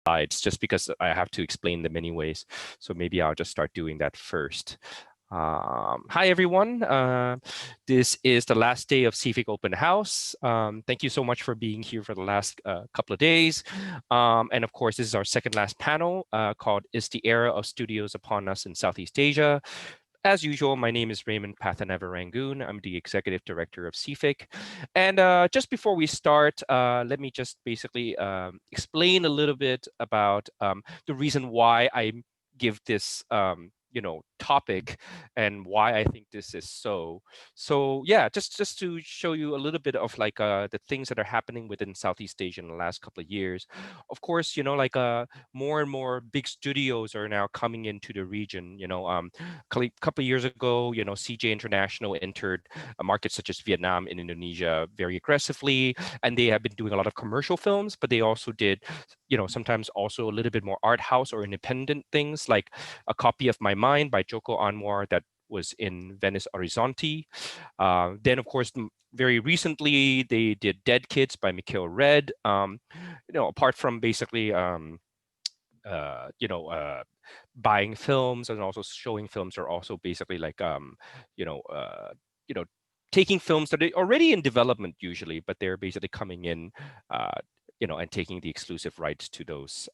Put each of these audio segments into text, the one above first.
slides just because I have to explain them anyways. So maybe I'll just start doing that first. Hi, everyone. This is the last day of Seafic Open House. Thank you so much for being here for the last couple of days. And of course, this is our second last panel called Is the Era of Studios Upon Us in Southeast Asia? As usual, my name is Raymond Pathanavar-Rangoon. I'm the Executive Director of Seafic. And just before we start, let me just basically explain a little bit about the reason why I give this topic and why I think this is so. So yeah, just to show you a little bit of like the things that are happening within Southeast Asia in the last couple of years. Of course, more and more big studios are now coming into the region. A couple of years ago, CJ International entered markets such as Vietnam and Indonesia very aggressively, and they have been doing a lot of commercial films, but they also did, sometimes also a little bit more art house or independent things, like A Copy of My Mind by Joko Anwar that was in Venice Horizonte. Then, of course, very recently, they did Dead Kids by Mikhail Red. Apart from basically buying films and also showing films are also basically like you know uh, you know taking films that are already in development usually, but they're basically coming in and taking the exclusive rights to those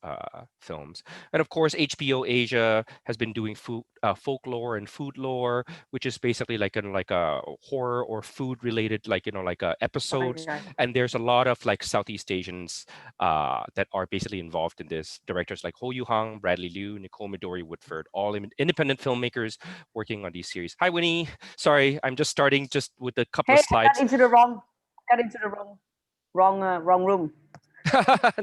films. And of course, HBO Asia has been doing folklore and food lore, which is basically like a horror or food related, episodes. Right. And there's a lot of like Southeast Asians that are basically involved in this. Directors like Ho Yu-hang, Bradley Liu, Nicole Midori Woodford, all independent filmmakers working on these series. Hi, Winnie. Sorry, I'm just starting just with a couple of Hey, I slides. got into the wrong room.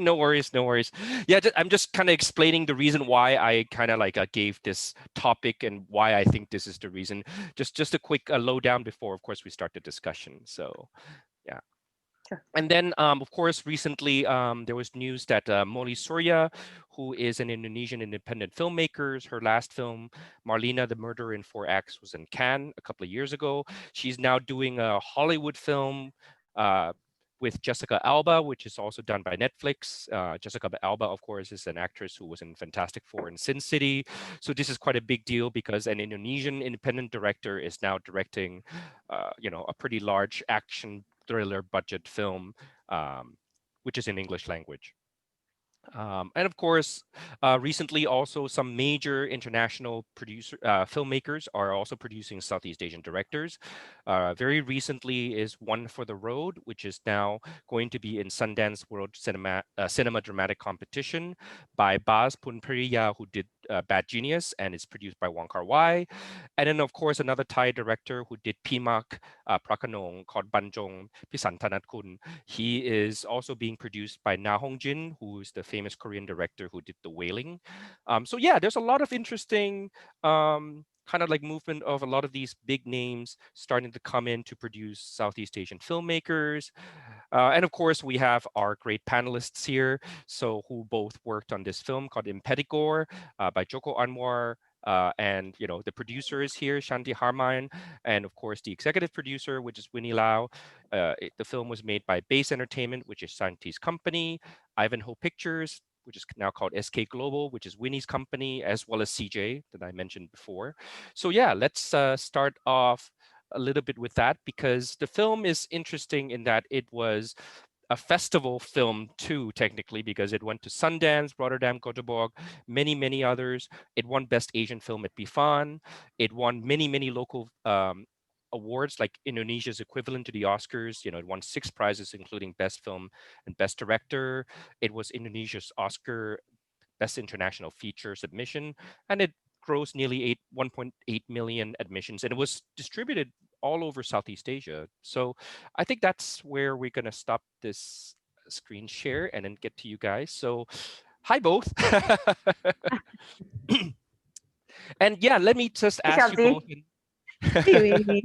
No worries, no worries. Yeah, I'm just kind of explaining the reason why I kind of like gave this topic and why I think this is the reason. Just a quick lowdown before, of course, we start the discussion. So, yeah. Sure. And then, of course, recently there was news that Molly Surya, who is an Indonesian independent filmmaker, her last film, Marlena, the Murder in Four Acts, was in Cannes a couple of years ago. She's now doing a Hollywood film with Jessica Alba, which is also done by Netflix. Jessica Alba, of course, is an actress who was in Fantastic Four and Sin City. So this is quite a big deal because an Indonesian independent director is now directing, a pretty large action thriller budget film, which is in English language. And of course, recently also some major international filmmakers are also producing Southeast Asian directors. Very recently is One for the Road, which is now going to be in Sundance World Cinema Dramatic Competition by Baz Punpriya, who did Bad Genius, and it's produced by Wong Kar-wai. And then, of course, another Thai director who did Pimak Prakanong called Banjong Pisantanat Kun. He is also being produced by Na Hong-jin, who is the famous Korean director who did The Wailing. So yeah, there's a lot of interesting kind of like movement of a lot of these big names starting to come in to produce Southeast Asian filmmakers. And of course, we have our great panelists here, so who both worked on this film called IMPETIGORE by Joko Anwar. And the producer is here, Shanty, Harmayn, and of course the executive producer, which is Winnie Lau. The film was made by Base Entertainment, which is Shanty's company, Ivanhoe Pictures, which is now called SK Global, which is Winnie's company, as well as CJ that I mentioned before. So yeah, let's start off a little bit with that, because the film is interesting in that it was a festival film too, technically, because it went to Sundance, Rotterdam, Göteborg, many others. It won Best Asian Film at BIFAN. It won many local awards, like Indonesia's equivalent to the Oscars. It won 6 prizes, including Best Film and Best Director. It was Indonesia's Oscar Best International Feature submission, and it grossed nearly 1.8 million admissions, and it was distributed all over Southeast Asia. So I think that's where we're gonna stop this screen share and then get to you guys. So hi both. And yeah, let me just Hey, ask you both. Shanti.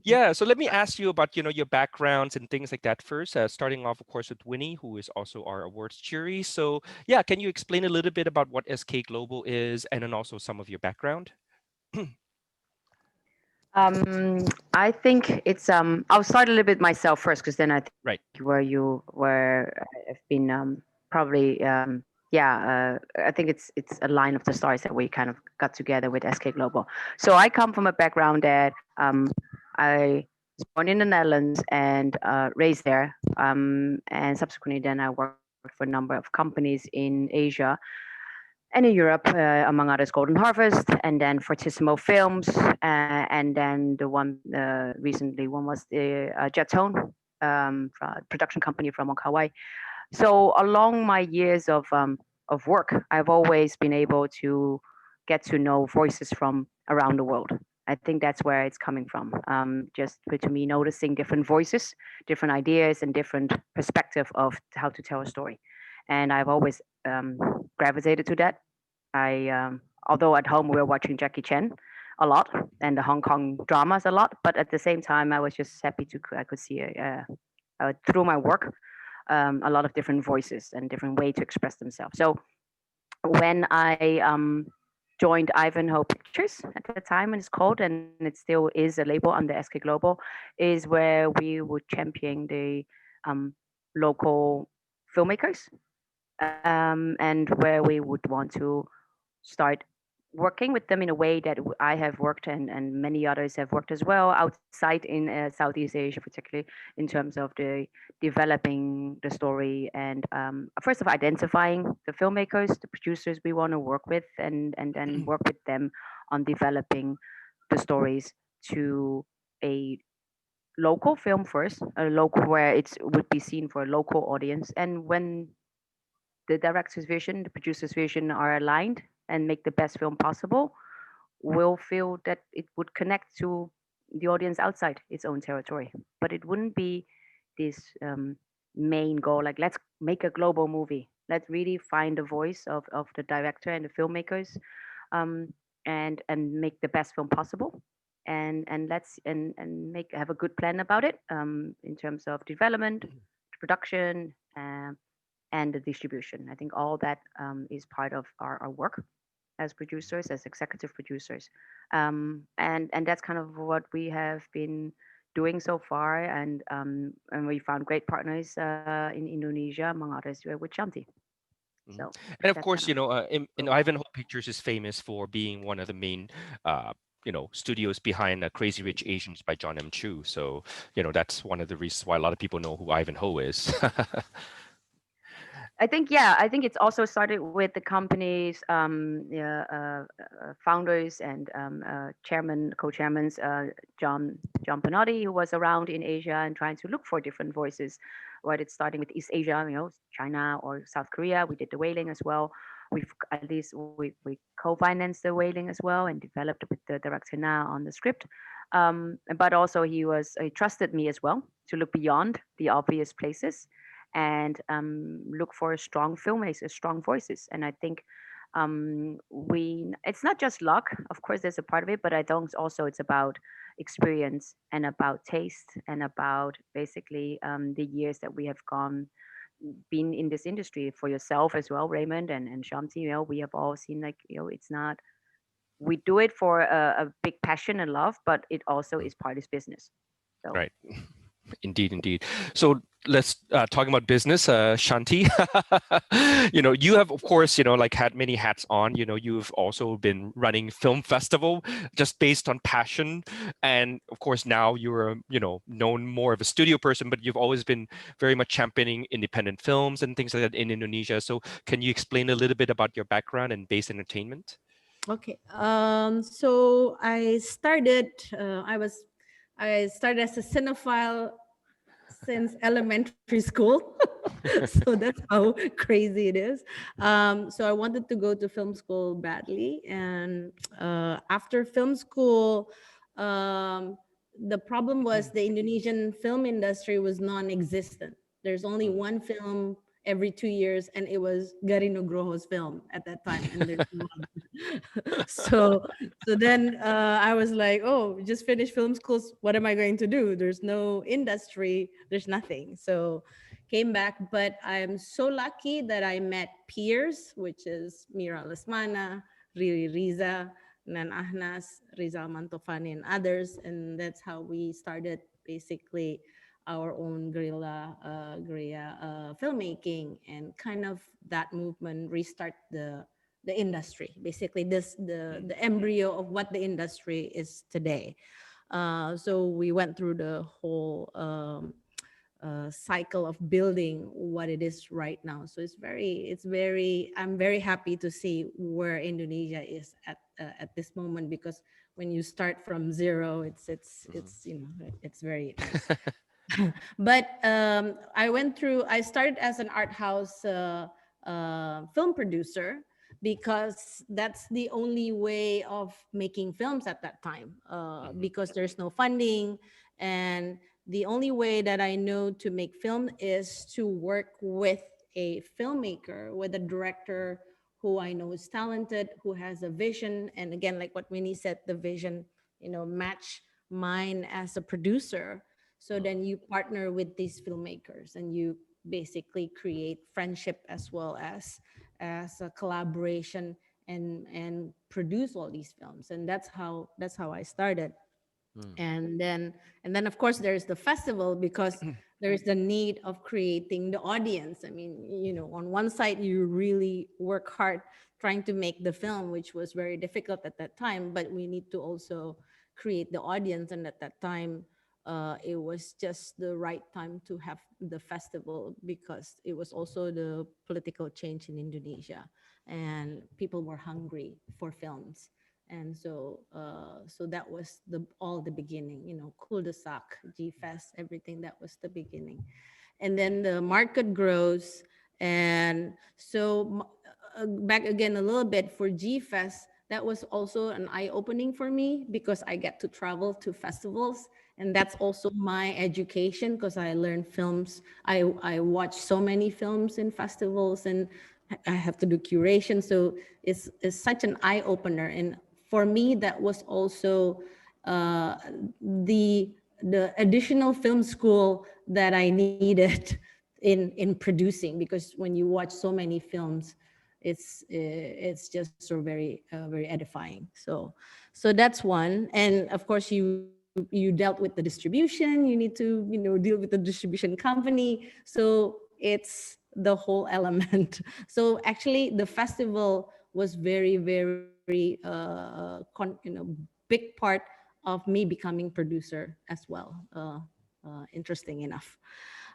Yeah, so let me ask you about your backgrounds and things like that first. Starting off, of course, with Winnie, who is also our awards jury. So yeah, can you explain a little bit about what SK Global is, and then also some of your background? I think it's I'll start a little bit myself first, because then I think Right. where been probably I think it's a line of the stars that we kind of got together with SK Global. So I come from a background that I was born in the Netherlands and raised there, and subsequently then I worked for a number of companies in Asia and in Europe, among others, Golden Harvest, and then Fortissimo Films, and then the one recently one was the Jet Tone, production company from Hawaii. So along my years of work, I've always been able to get to know voices from around the world. I think that's where it's coming from. Just to me, noticing different voices, different ideas, and different perspective of how to tell a story. And I've always gravitated to that. Although at home we were watching Jackie Chan a lot and the Hong Kong dramas a lot, but at the same time I was just happy I could see through my work a lot of different voices and different way to express themselves. So when I joined Ivanhoe Pictures at the time, and it's called, and it still is a label under SK Global, is where we would champion the local filmmakers, and where we would want to start working with them in a way that I have worked and many others have worked as well outside in Southeast Asia, particularly in terms of the developing the story and first of identifying the filmmakers, the producers we want to work with, and then work with them on developing the stories to a local film first, a local where it would be seen for a local audience, and when the director's vision, the producer's vision are aligned and make the best film possible, will feel that it would connect to the audience outside its own territory. But it wouldn't be this main goal, like let's make a global movie. Let's really find the voice of the director and the filmmakers, um, and make the best film possible. And let's and make have a good plan about it in terms of development, production, and the distribution. I think all that is part of our work as producers, as executive producers, and that's kind of what we have been doing so far. And we found great partners in Indonesia, among others, with Shanty. Mhm. So And of that's kind course, of where we are. Ivanhoe Pictures is famous for being one of the main, studios behind Crazy Rich Asians by John M. Chu. So, that's one of the reasons why a lot of people know who Ivanhoe is. I think yeah, I think it's also started with the company's yeah, founders and co-chairmans, John Panotti, who was around in Asia and trying to look for different voices. Right, it's starting with East Asia, China or South Korea. We did the whaling as well. We've at least we co-financed the whaling as well and developed with the director now on the script. But also he trusted me as well to look beyond the obvious places and look for strong filmmakers, strong voices. And I think we it's not just luck. Of course, there's a part of it, but I don't. Also, it's about experience and about taste and about basically the years that we have been in this industry for yourself as well, Raymond and Shanti. We have all seen like it's not. We do it for a big passion and love, but it also is part of business. So Right. Indeed, indeed. So let's talking about business, Shanti. You have, of course, like had many hats on. You've also been running film festival just based on passion, and of course now you're, known more of a studio person, but you've always been very much championing independent films and things like that in Indonesia. So can you explain a little bit about your background and base entertainment? Okay. So I started as a cinephile since elementary school. So that's how crazy it is. So I wanted to go to film school badly. And after film school, um, the problem was the Indonesian film industry was non-existent. There's only Mm. one film every 2 years, and it was Gary Nugroho's film at that time. And there's no so then I was like, oh, just finished film schools, what am I going to do? There's no industry, there's nothing. So came back, but I'm so lucky that I met peers, which is Mira Lesmana, Riri Riza, Nan Ahnas, Rizal Mantovani, and others. And that's how we started basically our own guerrilla filmmaking, and kind of that movement restart the industry. Basically, the embryo of what the industry is today. So we went through the whole cycle of building what it is right now. So I'm very happy to see where Indonesia is at this moment, because when you start from zero, it's it's very nice. But I started as an art house film producer, because that's the only way of making films at that time, Mhm. because there's no funding. And the only way that I know to make film is to work with a filmmaker, with a director who I know is talented, who has a vision. And again, like what Winnie said, the vision, match mine as a producer. So then you partner with these filmmakers, and you basically create friendship as well as a collaboration, and produce all these films. And that's how I started. Mm. And then of course there's the festival, because there's the need of creating the audience. I mean, on one side you really work hard trying to make the film, which was very difficult at that time, but we need to also create the audience. And at that time, it was just the right time to have the festival, because it was also the political change in Indonesia, and people were hungry for films. And so that was all the beginning, cul-de-sac, G-Fest, everything. That was the beginning. And then the market grows. And so back again a little bit for G-Fest, that was also an eye-opening for me, because I get to travel to festivals. And that's also my education, because I learned films. I watch so many films in festivals, and I have to do curation. So it's such an eye-opener. And for me, that was also uh, the the additional film school that I needed in producing, because when you watch so many films, it's just so very edifying. So that's one. And of course, you dealt with the distribution. You need to deal with the distribution company. So it's the whole element. So actually, the festival was very big part of me becoming producer as well. Interesting enough.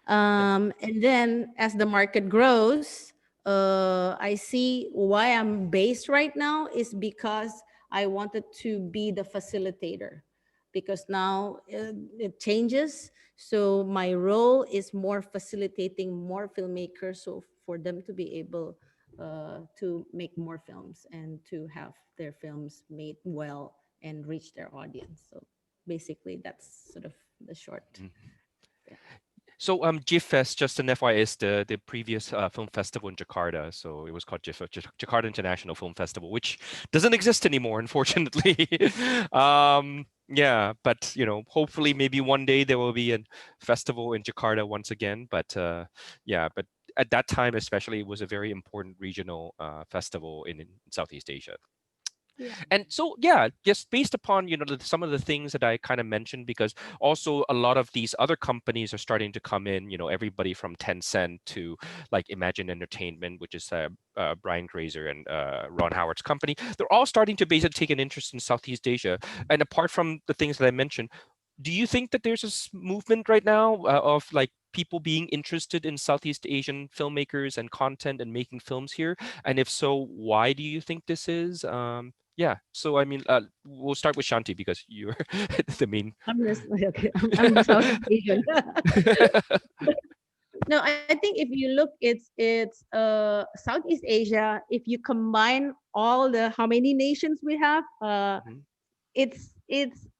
Yep. And then as the market grows, I see why I'm based right now is because I wanted to be the facilitator, because now it changes. So my role is more facilitating more filmmakers, so for them to be able to make more films and to have their films made well and reach their audience. So basically, that's sort of the short. Mm. Yeah. So GIF Fest, just an FYI, is the previous film festival in Jakarta. So it was called GIF, Jakarta International Film Festival, which doesn't exist anymore, unfortunately. Yeah, but hopefully maybe one day there will be a festival in Jakarta once again. But yeah, but at that time especially, it was a very important regional festival in Southeast Asia. Yeah. And so yeah, just based upon some of the things that I kind of mentioned, because also a lot of these other companies are starting to come in, everybody from Tencent to like Imagine Entertainment, which is Brian Grazer and Ron Howard's company. They're all starting to basically take an interest in Southeast Asia. And apart from the things that I mentioned, do you think that there's a movement right now of like people being interested in Southeast Asian filmmakers and content and making films here? And if so, why do you think this is? Yeah, so I mean, we'll start with Shanti because you're the main. I'm just okay. I'm the Southeast Asian. No, I think if you look, it's Southeast Asia. If you combine all the how many nations we have, Mhm, it's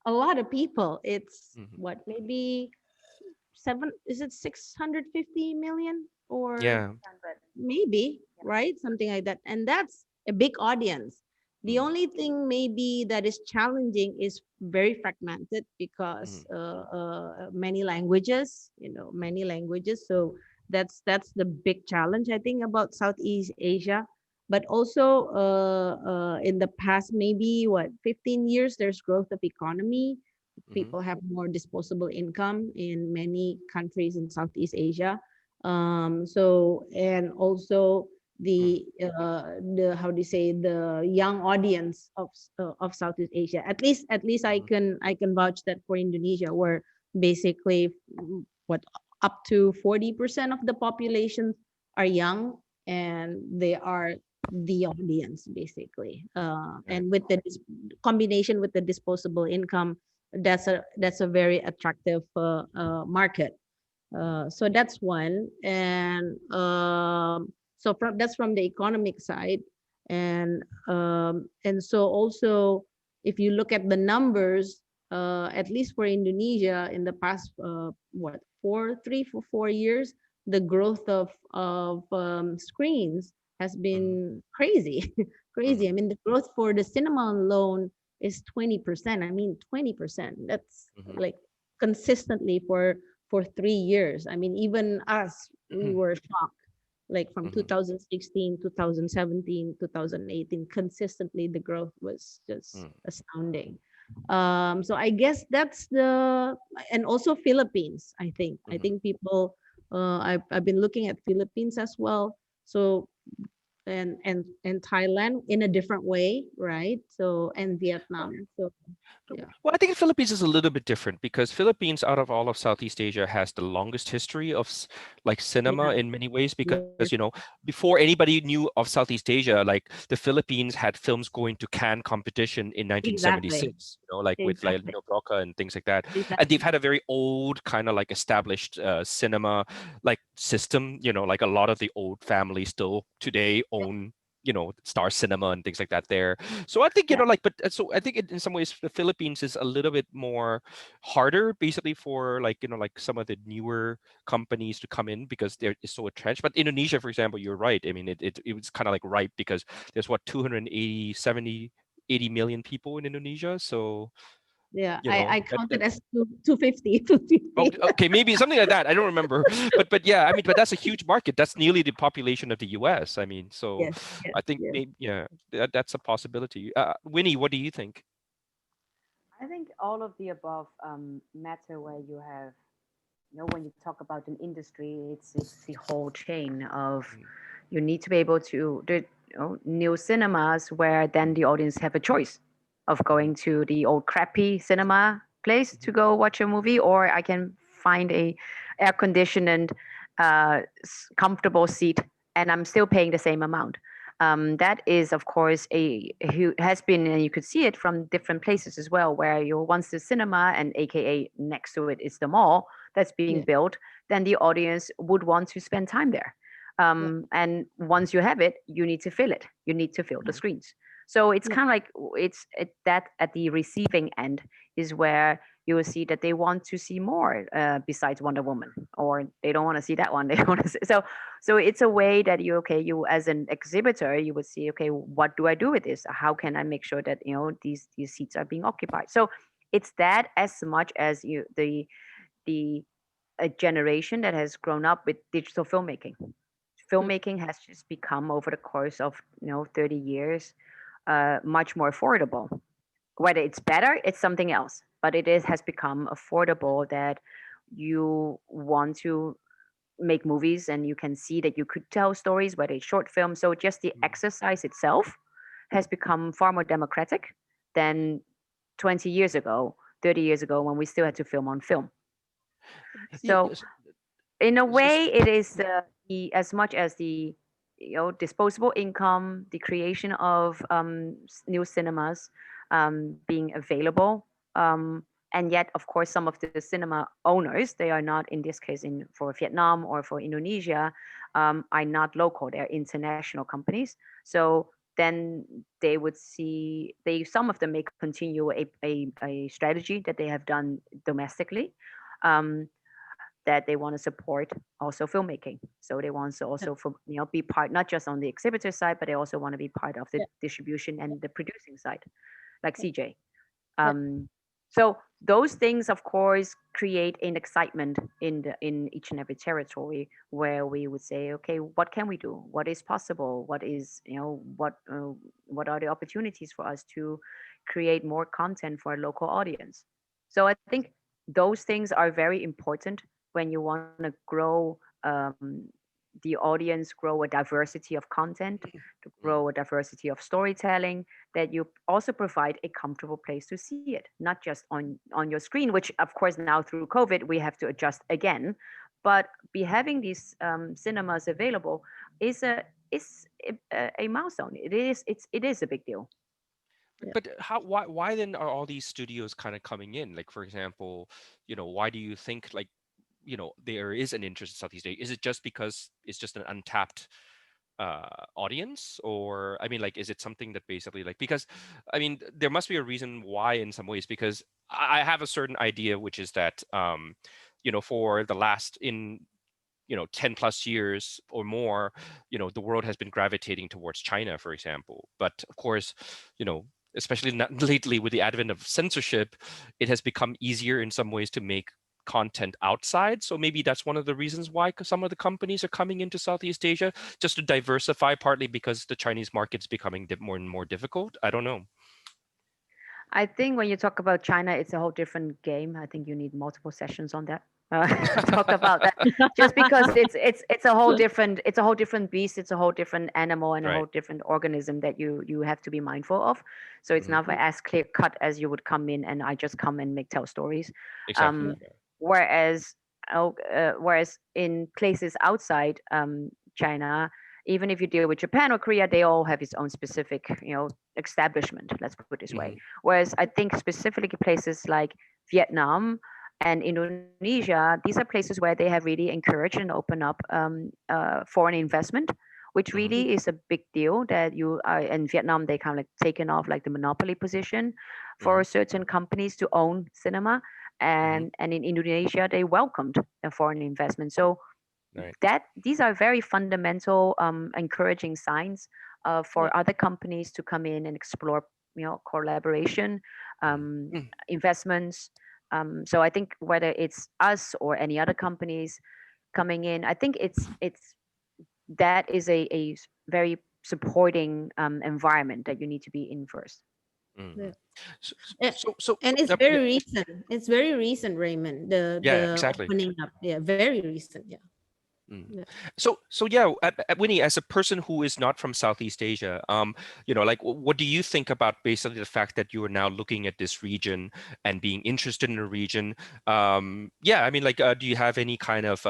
a lot of people. It's mhm. what, maybe seven? Is it 650 million or Yeah. maybe, right? Something like that. And that's a big audience. The Mm, only thing maybe that is challenging is very fragmented, because mhm, many languages, many languages. So that's the big challenge, I think, about Southeast Asia. But also in the past maybe what 15 years, there's growth of economy. Hmm. people have more disposable income in many countries in Southeast Asia. So and also the how do you say, the young audience of Southeast Asia. At least Hmm. I can vouch that for Indonesia, where basically what up to 40% of the population are young, and they are the audience basically. Right. And with the combination with the disposable income, that's a very attractive market. So that's one. And so that's from the economic side. And so also, if you look at the numbers, at least for Indonesia in the past, what, 4 years, the growth of screens has Hmm. been crazy. Crazy. I Hmm. mean, the growth for the cinema alone is 20%. I mean, 20%. That's Hmm. like consistently for 3 years. I mean, even us, we Hmm. were shocked. Like from Hmm. 2016, 2017, 2018, consistently the growth was just Hmm. astounding. So I guess that's the, and also Philippines. I Hmm. think people. I've been looking at Philippines as well. So and Thailand in a different way, right? So and Vietnam. So yeah, Well, I think Philippines is a little bit different because Philippines, out of all of Southeast Asia, has the longest history of like cinema yeah, in many ways. Because yes, before anybody knew of Southeast Asia, like the Philippines had films going to Cannes competition in exactly, 1976. Like with like exactly, Broca and things like that. And they've exactly. had a very old kind of like established cinema like system. Like a lot of the old families still today Yeah, own Star Cinema and things like that there. So I think, yeah, like, but so I think in some ways the Philippines is a little bit more harder, basically for like, like some of the newer companies to come in because they're it's so entrenched. But Indonesia, for example, you're right. I mean, it was kind of like ripe because there's what 280, 70, 80 million people in Indonesia. So, yeah. I that counted as 250, oh, 250. okay, maybe something like that. I don't remember, but yeah, I mean, but that's a huge market. That's nearly the population of the U.S. I mean, so Yes, yes, I think yes. maybe yeah, that's a possibility. Winnie, what do you think? I think all of the above matter where you have, when you talk about an industry, it's the whole chain of Mm, you need to be able to do new cinemas where then the audience have a choice of mhm, going to the old crappy cinema place to mhm, go watch a movie, or I can find a air conditioned, comfortable seat, and I'm still paying the same amount. That is, of course, has been, and you could see it from different places as well, where you once the cinema and AKA next to it is the mall that's being Yeah, built, then the audience would want to spend time there. yeah, And once you have it, you need to fill it. You need to fill the mhm, screens. So it's yeah, kind of like that at the receiving end is where you will see that they want to see more besides Wonder Woman, or they don't want to see that one. They want to see, so it's a way that you as an exhibitor you would see, okay, what do I do with this? How can I make sure that these seats are being occupied? So it's that as much as the a generation that has grown up with digital filmmaking. mm, Filmmaking has just become over the course of 30 years much more affordable. Whether it's better, it's something else, but has become affordable that you want to make movies and you can see that you could tell stories, whether it's short film. So just the mhm. exercise itself has become far more democratic than 20 years ago, 30 years ago, when we still had to film on film. So Yes, in a s- s- way, it is the as much as the disposable income, the creation of new cinemas being available, and yet, of course, some of the cinema owners, they are not in this case in for Vietnam or for Indonesia, are not local; they're international companies. So then they would see some of them may continue a strategy that they have done domestically. Um, that they want to support also filmmaking. So they want to yeah, also be part not just on the exhibitor side, but they also want to be part of the yeah, distribution and the producing side, like yeah, CJ. yeah, Um, so those things, of course, create an excitement in each and every territory where we would say, okay, what can we do? What is possible? What is what are the opportunities for us to create more content for a local audience? So I think those things are very important when you want to grow the audience, grow a diversity of content, to Mm. grow a diversity of storytelling, that you also provide a comfortable place to see it, not just on your screen, which of course now through COVID we have to adjust again. But be having these cinemas available is a milestone. It is a big deal. Yeah. But why then are all these studios kind of coming in? Like, for example, why do you think, like, there is an interest in Southeast Asia? Is it just because it's just an untapped audience? Or, I mean, like, is it something that basically, like, because, I mean, there must be a reason why in some ways, because I have a certain idea, which is that, for the last, in 10 plus years or more, the world has been gravitating towards China, for example. But of course, especially lately with the advent of censorship, it has become easier in some ways to make content outside. So maybe that's one of the reasons why some of the companies are coming into Southeast Asia, just to diversify, partly because the Chinese market's becoming more and more difficult. I don't know. I think when you talk about China, it's a whole different game. I think you need multiple sessions on that. Talk about that, just because it's a whole different beast. It's a whole different animal and a Right. whole different organism that you have to be mindful of. So it's Hmm. not as clear cut as you would come in and I just come and make tell stories. Exactly. Um, whereas whereas in places outside China, even if you deal with Japan or Korea, they all have its own specific, establishment. Let's put it this way. Hmm. Whereas I think specifically places like Vietnam and Indonesia, these are places where they have really encouraged and opened up foreign investment, which Hmm. really is a big deal. That you are in Vietnam, they kind of like taken off like the monopoly position Hmm. for certain companies to own cinema, Hmm. and in Indonesia they welcomed a foreign investment. So Right. that these are very fundamental, encouraging signs Yeah. for other companies to come in and explore, collaboration, Hmm. investments. So I think whether it's us or any other companies coming in, I think it's that is a very supporting environment that you need to be in first. Hmm. Yeah. So, A- so, so, And it's yeah, very recent. It's very recent, Raymond. The yeah, the exactly. opening up. Yeah, very recent. Yeah. Mm. Yeah. So yeah, Winnie, as a person who is not from Southeast Asia, like, what do you think about basically the fact that you are now looking at this region and being interested in the region? Yeah, I mean, like, do you have any kind of,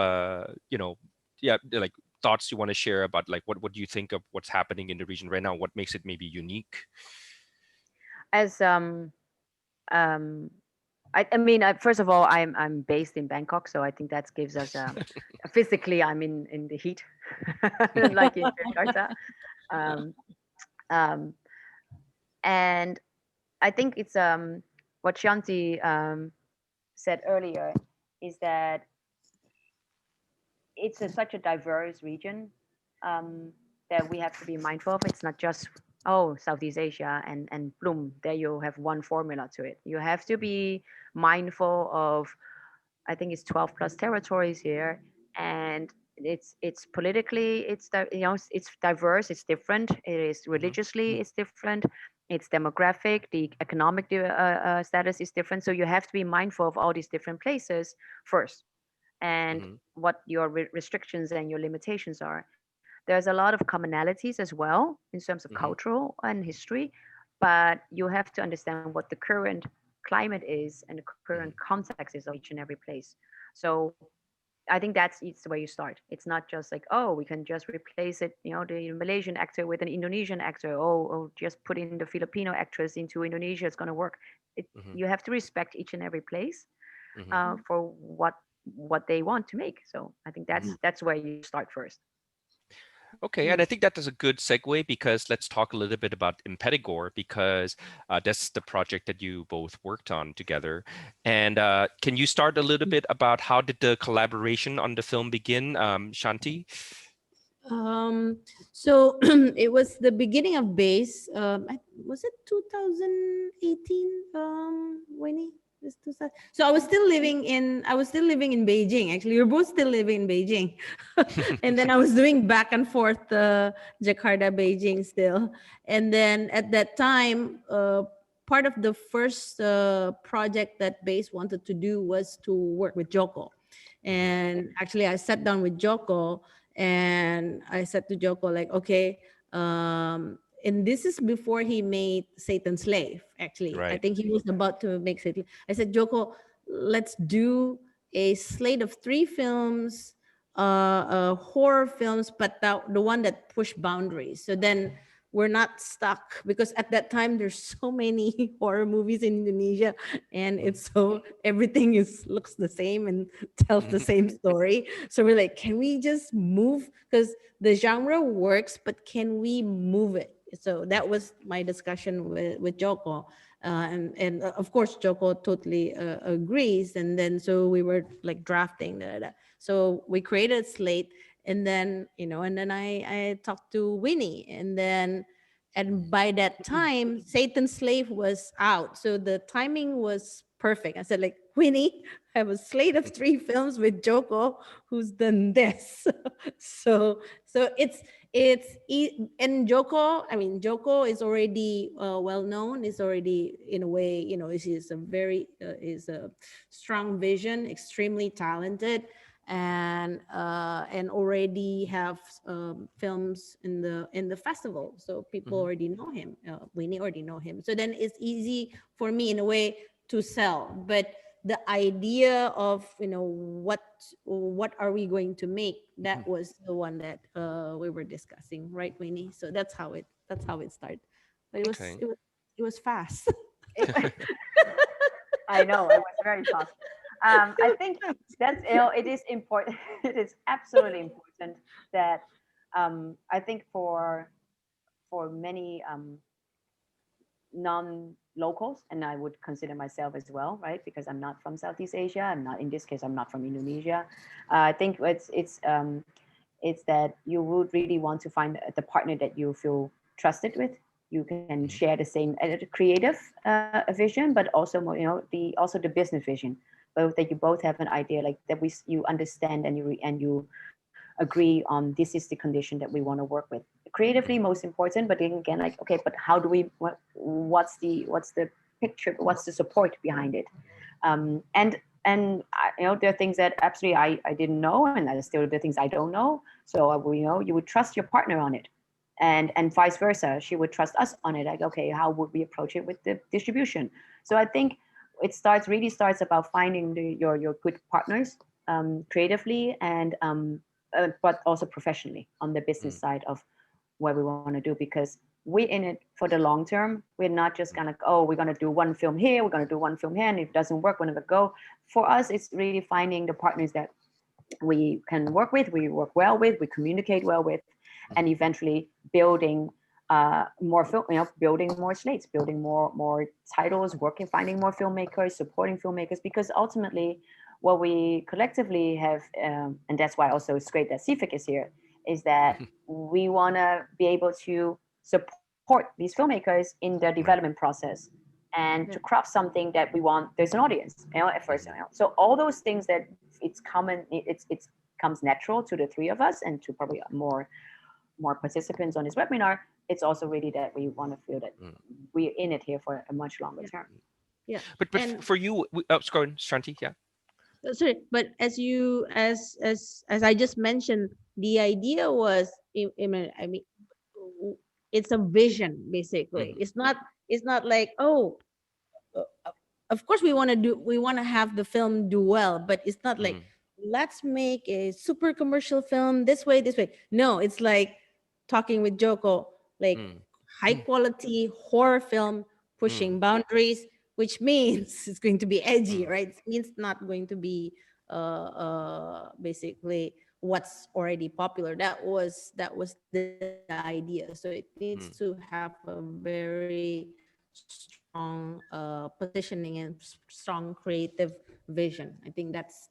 yeah, like, thoughts you want to share about, like, what do you think of what's happening in the region right now? What makes it maybe unique? As I mean, first of all, I'm based in Bangkok, so I think that gives us physically I'm in the heat, like in Jakarta. Um, um, and I think it's what Shanti said earlier is that it's such a diverse region, um, that we have to be mindful of. It's not just, oh, Southeast Asia and boom, there you have one formula to it. You have to be mindful of, I think it's 12 plus territories here, and it's politically it's diverse, it's different, it is Hmm. religiously it's different, it's demographic, the economic status is different. So you have to be mindful of all these different places first, and Hmm. what your restrictions and your limitations are. There's a lot of commonalities as well in terms of Hmm. cultural and history, but you have to understand what the current climate is and the current Hmm. context is of each and every place. So I think it's the way you start. It's not just like, oh, we can just replace it, the Malaysian actor with an Indonesian actor. Oh, just put in the Filipino actress into Indonesia, it's going to work. Hmm. You have to respect each and every place Hmm. for what they want to make. So I think Hmm. that's where you start first. Okay, and Yeah. I think that is a good segue, because let's talk a little bit about IMPETIGORE, because that's the project that you both worked on together. And can you start a little bit about how did the collaboration on the film begin, Shanti? Um, so it was the beginning of base. Was it 2018? Winnie, this 2000. So I was still living in Beijing. Actually, we are both still living in Beijing, and then I was doing back and forth Jakarta, Beijing still. And then at that time, part of the first project that Base wanted to do was to work with Joko. And actually, I sat down with Joko and I said to Joko, like, okay, and this is before he made Satan's Slave, actually. I Right. think he was about to make Satan. I said, Joko, let's do a slate of 3 films, horror films, but the one that push boundaries. So then we're not stuck, because at that time there's so many horror movies in Indonesia, and it's so everything is looks the same and tells the same story. So we're like, can we just move, because the genre works, but can we move it? So that was my discussion with Joko. And of course Joko totally agrees, and then so we were like drafting so we created a slate, and then and then I talked to Winnie, and by that time Satan's Slave was out, so the timing was perfect. I said, like, Winnie, I have a slate of 3 films with Joko, who's done this. So and Joko, I mean, Joko is already well known, is already, in a way, is a very is a strong vision, extremely talented, and already have films in the festival, so people already know him. Winnie already know him, so then it's easy for me in a way to sell. But the idea of what are we going to make, that was the one that we were discussing, right, Winnie? So that's how it started. But it was Okay. it was it was fast. I know it was very fast. I think that's it is important. It is absolutely important that I think for many non-locals, and I would consider myself as well, right? Because I'm not from Southeast Asia. I'm not, in this case, I'm not from Indonesia. I think it's that you would really want to find the partner that you feel trusted with. You can share the same creative vision, but also more, the business vision. Both that you both have an idea, like that you understand, and you agree on this is the condition that we want to work with. Creatively, most important, but then again, like, okay, but how do what's the picture, what's the support behind it? And there are things that absolutely I didn't know, and there's still the things I don't know. So you would trust your partner on it, and vice versa. She would trust us on it. Like, okay, how would we approach it with the distribution? So I think it really starts about finding your good partners, creatively, and but also professionally on the business side of what we want to do, because we're in it for the long term. We're not just gonna, oh, we're gonna do one film here, we're gonna do one film here, and if it doesn't work, we're gonna go. For us, it's really finding the partners that we can work with, we work well with, we communicate well with, and eventually building more film, building more slates, building more titles, finding more filmmakers, supporting filmmakers, because ultimately what we collectively have, and that's why also it's great that Seafic is here, is that we want to be able to support these filmmakers in their development process, and to craft something that we want. There's an audience, at first. So all those things that it's common, it's comes natural to the 3 of us, and to probably more participants on this webinar. It's also really that we want to feel that we're in it here for a much longer term. Yeah. But And for you, go on, Shanti. Yeah. sorry, but as I just mentioned, the idea was, I mean, it's a vision, basically. It's not like, oh, uh, of course we want to have the film do well, but it's not like, let's make a super commercial film this way. No, it's like talking with Joko, like, high quality horror film pushing boundaries, which means it's going to be edgy, right? It means not going to be basically what's already popular. That was the idea. So it needs to have a very strong positioning and strong creative vision. I think that's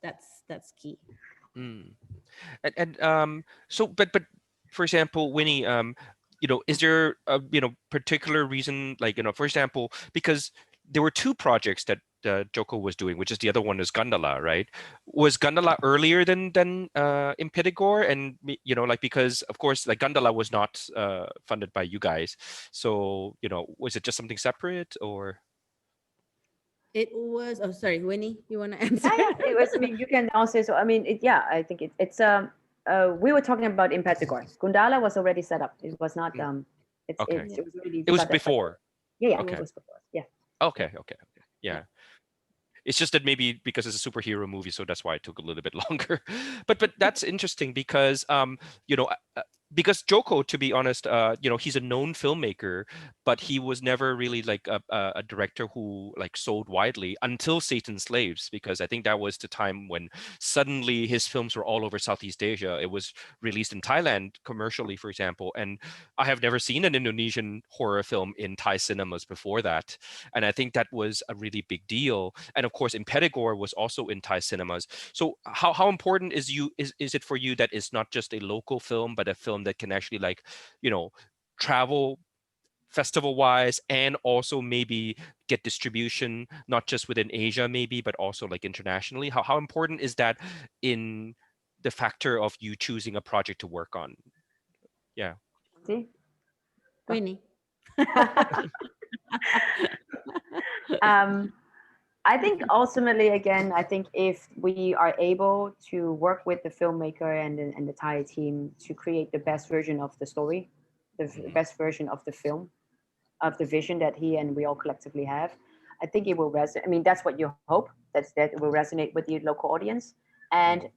key. Mm. And so but for example, Winnie, is there a particular reason, like, for example, because there were 2 projects that Joko was doing, which is the other one is Gandala, right? Was Gandala earlier than Impetigore? And like, because of course, like, Gandala was not funded by you guys, so was it just something separate, or? It was, oh, sorry, Winnie, you want to answer? Yeah, it was. I mean, you can also. So I mean, yeah, I think we were talking about IMPETIGORE. Gundala was already set up. It was not. Mm, okay. Yeah. It was already It was started. But before. yeah, it Okay. was before. Yeah, yeah. Okay. Yeah. Yeah. It's just that maybe because it's a superhero movie, so that's why it took a little bit longer. But that's interesting because you know because Joko, to be honest, he's a known filmmaker, but he was never really like a director who like sold widely until Satan's Slaves, because I think that was the time when suddenly his films were all over Southeast Asia. It was released in Thailand commercially, for example, and I have never seen an Indonesian horror film in Thai cinemas before that, and I think that was a really big deal. And of course, Impetigore was also in Thai cinemas. So how important is it for you that it's not just a local film, but a film that can actually like, you know, travel festival wise and also maybe get distribution not just within Asia maybe, but also like internationally? How important is that in the factor of you choosing a project to work on? Yeah. See. Winnie. um, I think ultimately, again, I think if we are able to work with the filmmaker and the Thai team to create the best version of the story, the Mhm. best version of the film, of the vision that he and we all collectively have, I think it will resonate. I mean, that's what you hope. That it will resonate with the local audience. And Mhm.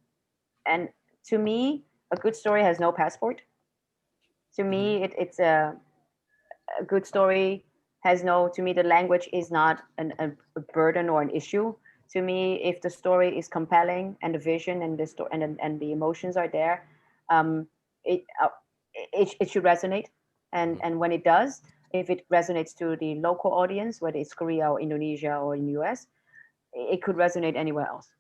and to me, a good story has no passport. To Mhm. me, it's a good story has no. To me, the language is not a burden or an issue. To me, if the story is compelling and the vision and the story and the emotions are there, um, it, uh, it should resonate. Mhm. And when it does, if it resonates to the local audience, whether it's Korea or Indonesia or in US, it could resonate anywhere else.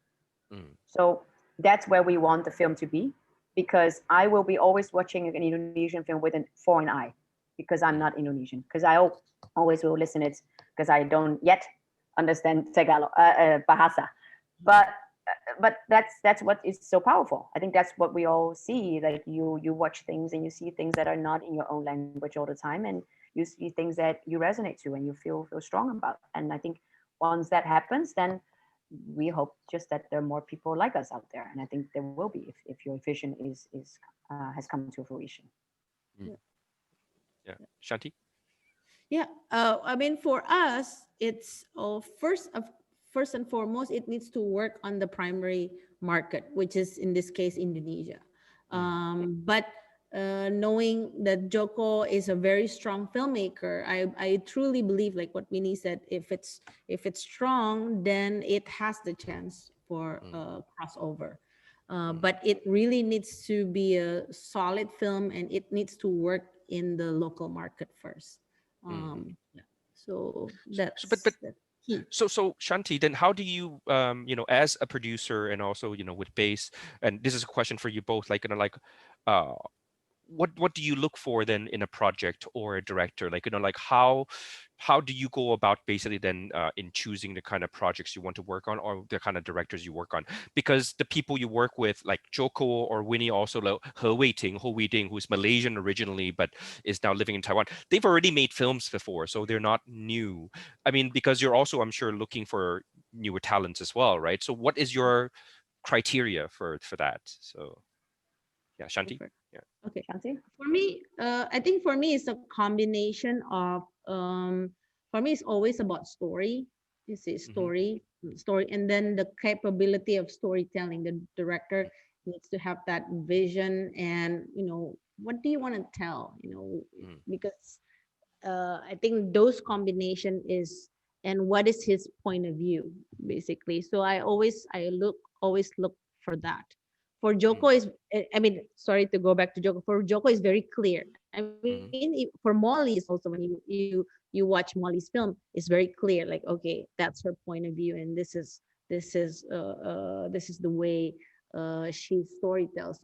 Mhm. So that's where we want the film to be, because I will be always watching an Indonesian film with a foreign eye, because I'm not Mhm. Indonesian. Because I always will listen it because I don't yet understand Tagalog Bahasa, but that's what is so powerful. I think that's what we all see. Like you watch things and you see things that are not in your own language all the time, and you see things that you resonate to and you feel strong about. And I think once that happens, then we hope just that there are more people like us out there, and I think there will be if your vision is has come to fruition. Mhm. Yeah. Shanti? Yeah, I mean, for us, it's first and foremost, it needs to work on the primary market, which is in this case Indonesia. Mhm. But knowing that Joko is a very strong filmmaker, I truly believe, like what Winnie said, if it's strong, then it has the chance for Mhm. crossover. Mhm. But it really needs to be a solid film, and it needs to work in the local market first. Mhm. Yeah. So But that's key. so Shanti, then how do you as a producer and also with base, and this is a question for you both, like uh what do you look for then in a project or a director, like like how do you go about basically then in choosing the kind of projects you want to work on or the kind of directors you work on? Because the people you work with, like Joko or Winnie, also like Ho Wei Ting, who's Malaysian originally but is now living in Taiwan, they've already made films before, so they're not new. I mean, because you're also, I'm sure, looking for newer talents as well, right? So what is your criteria for that? So yeah, Shanti. Perfect. Yeah. Okay. Shanti? For me, I think for me it's a combination of for me it's always about story. You see, Mm-hmm. story, and then the capability of storytelling. The director needs to have that vision, and what do you want to tell? Mm-hmm. Because I think those combination is, and what is his point of view basically. So always look for that. For Joko is, I mean, sorry to go back to Joko. For Joko is very clear. I mean, Mm-hmm. for Molly is also, when you watch Molly's film, it's very clear. Like, okay, that's her point of view, and this is the way she storytells.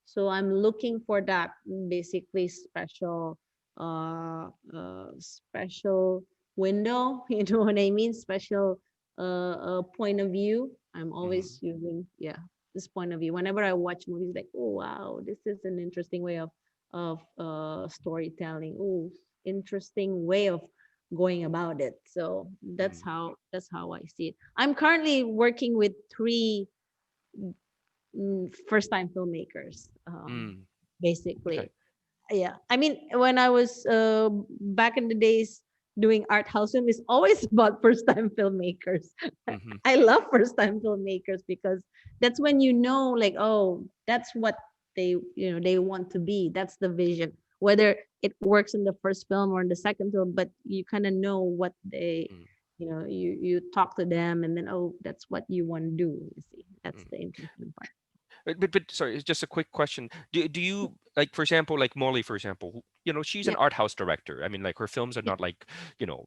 So I'm looking for that basically special window. You know what I mean? Special point of view. I'm Mm-hmm. always using, yeah, this point of view whenever I watch movies. Like, oh wow, this is an interesting way of storytelling. Oh, interesting way of going about it. So Mm, that's how I see it. I'm currently working with three first time filmmakers, mm, okay. basically. Yeah, I mean, when I was back in the days doing art house film, it's always about first time filmmakers. Hmm. I love first time filmmakers because that's when you know, like, oh, that's what they want to be. That's the vision. Whether it works in the first film or in the second film, but you kind of know what they, Mm, you talk to them, and then, oh, that's what you want to do. You see, that's mm. the interesting part. But sorry, it's just a quick question. Do you like, for example, like Molly, for example, she's an Yeah, art house director. I mean, like her films are yeah. not like, you know,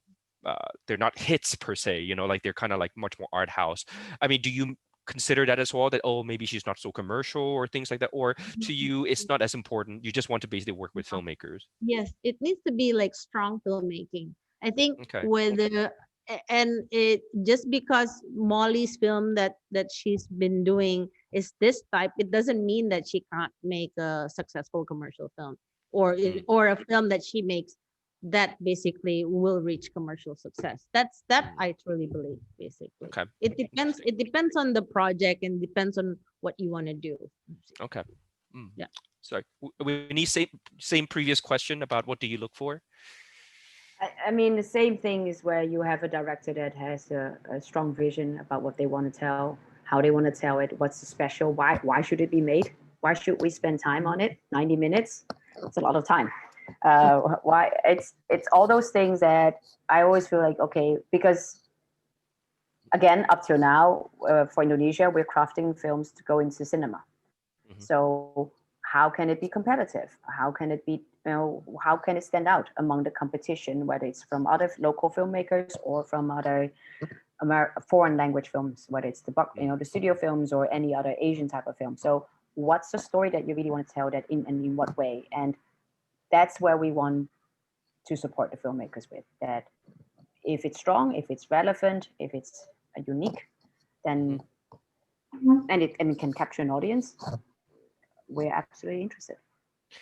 they're not hits per se, like they're kind of like much more art house. I mean, do you consider that as well, that, oh, maybe she's not so commercial or things like that? Or to you, it's not as important. You just want to basically work with filmmakers. Yes, it needs to be like strong filmmaking. I think Okay. with and it just because Molly's film that she's been doing is this type, it doesn't mean that she can't make a successful commercial film, Mm, or a film that she makes that basically will reach commercial success. That mm, I truly believe. Basically, okay. it depends. Interesting. It depends on the project and depends on what you want to do. Okay. Mm. Yeah. Sorry. We need same previous question about what do you look for? I mean, the same thing is where you have a director that has a strong vision about what they want to tell, how they want to tell it, what's special, why should it be made, why should we spend time on it? 90 minutes, it's a lot of time. Why it's all those things that I always feel like, okay, because again, up till now, for Indonesia, we're crafting films to go into cinema. Hmm. So how can it be competitive? How can it be, how can it stand out among the competition, whether it's from other local filmmakers or from other foreign language films, whether it's the studio films or any other Asian type of film. So what's the story that you really want to tell, that in what way? And that's where we want to support the filmmakers with that. If it's strong, if it's relevant, if it's unique, Hmm. then and it can capture an audience, we're absolutely interested.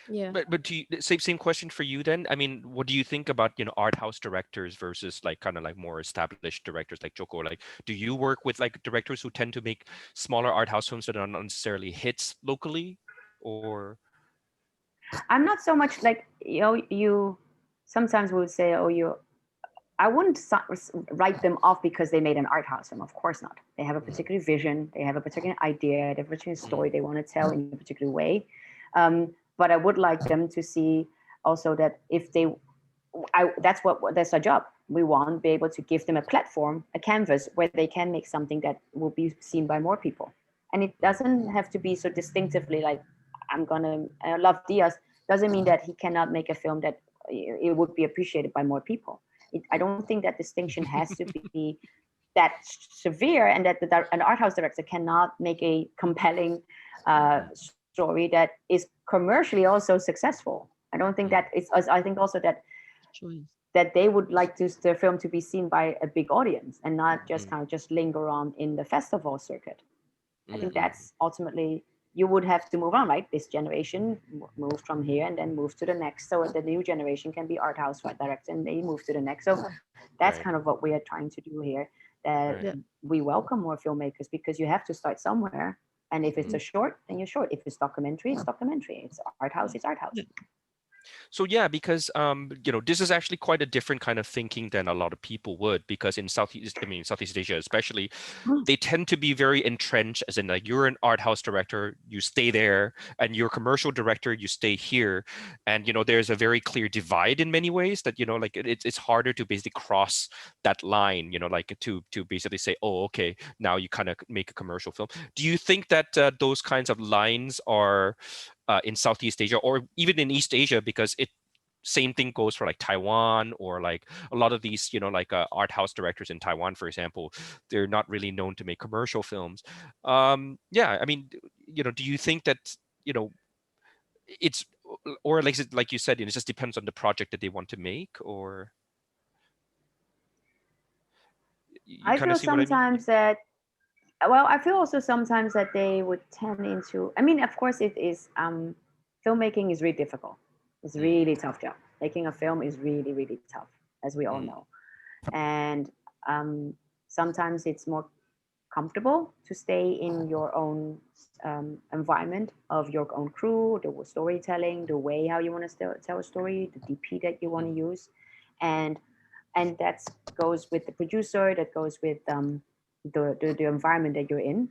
Yeah. But do you, same question for you then? I mean, what do you think about, art house directors versus like kind of like more established directors like Joko? Like, do you work with like directors who tend to make smaller art house films that are not necessarily hits locally, or? I'm not so much like, you sometimes would say, oh, I wouldn't write them off because they made an art house film. Of course not. They have a Mm, particular vision, they have a particular idea, they have a particular mm, story they want to tell in a particular way. But I would like them to see also that if they, that's our job. We want to be able to give them a platform, a canvas where they can make something that will be seen by more people. And it mm, doesn't have to be so distinctively like, I'm gonna love Diaz. Doesn't mean that he cannot make a film that it would be appreciated by more people. I don't think that distinction has to be that severe, and that an art house director cannot make a compelling mm, story that is commercially also successful. I don't think that mm, it's. I think also that Choice. they would like their film to be seen by a big audience and not just mm, kind of just linger on in the festival circuit. I mm, think mm, that's ultimately, you would have to move on, right? This generation moves from here and then moves to the next, so the new generation can be art house director and they move to the next. So that's right, kind of what we are trying to do here. That right. Yeah. we welcome more filmmakers because you have to start somewhere. And if it's Mm. a short, then you're short. If it's documentary, it's documentary. It's art house, it's art house. Yeah. So yeah, because this is actually quite a different kind of thinking than a lot of people would, because in Southeast Asia especially, Oh, they tend to be very entrenched, as in like you're an art house director, you stay there, and you're a commercial director, you stay here. And there's a very clear divide in many ways that like it's harder to basically cross that line, like to basically say, oh, okay, now you kind of make a commercial film. Do you think that those kinds of lines are in Southeast Asia or even in East Asia? Because it same thing goes for like Taiwan, or like a lot of these, like art house directors in Taiwan, for example, they're not really known to make commercial films. Yeah, I mean, do you think that, you know, it's, or like you said, it just depends on the project that they want to make, or you I kind of feel see what I mean? sometimes that, well, I feel also sometimes that they would tend into, I mean, of course it is, filmmaking is really difficult. It's Mm, really tough job. Making a film is really, really tough. as we all know. And sometimes it's more comfortable to stay in your own environment of your own crew, the storytelling, the way how you want to tell a story, the DP that you want to use, and that goes with the producer, that goes with the environment that you're in.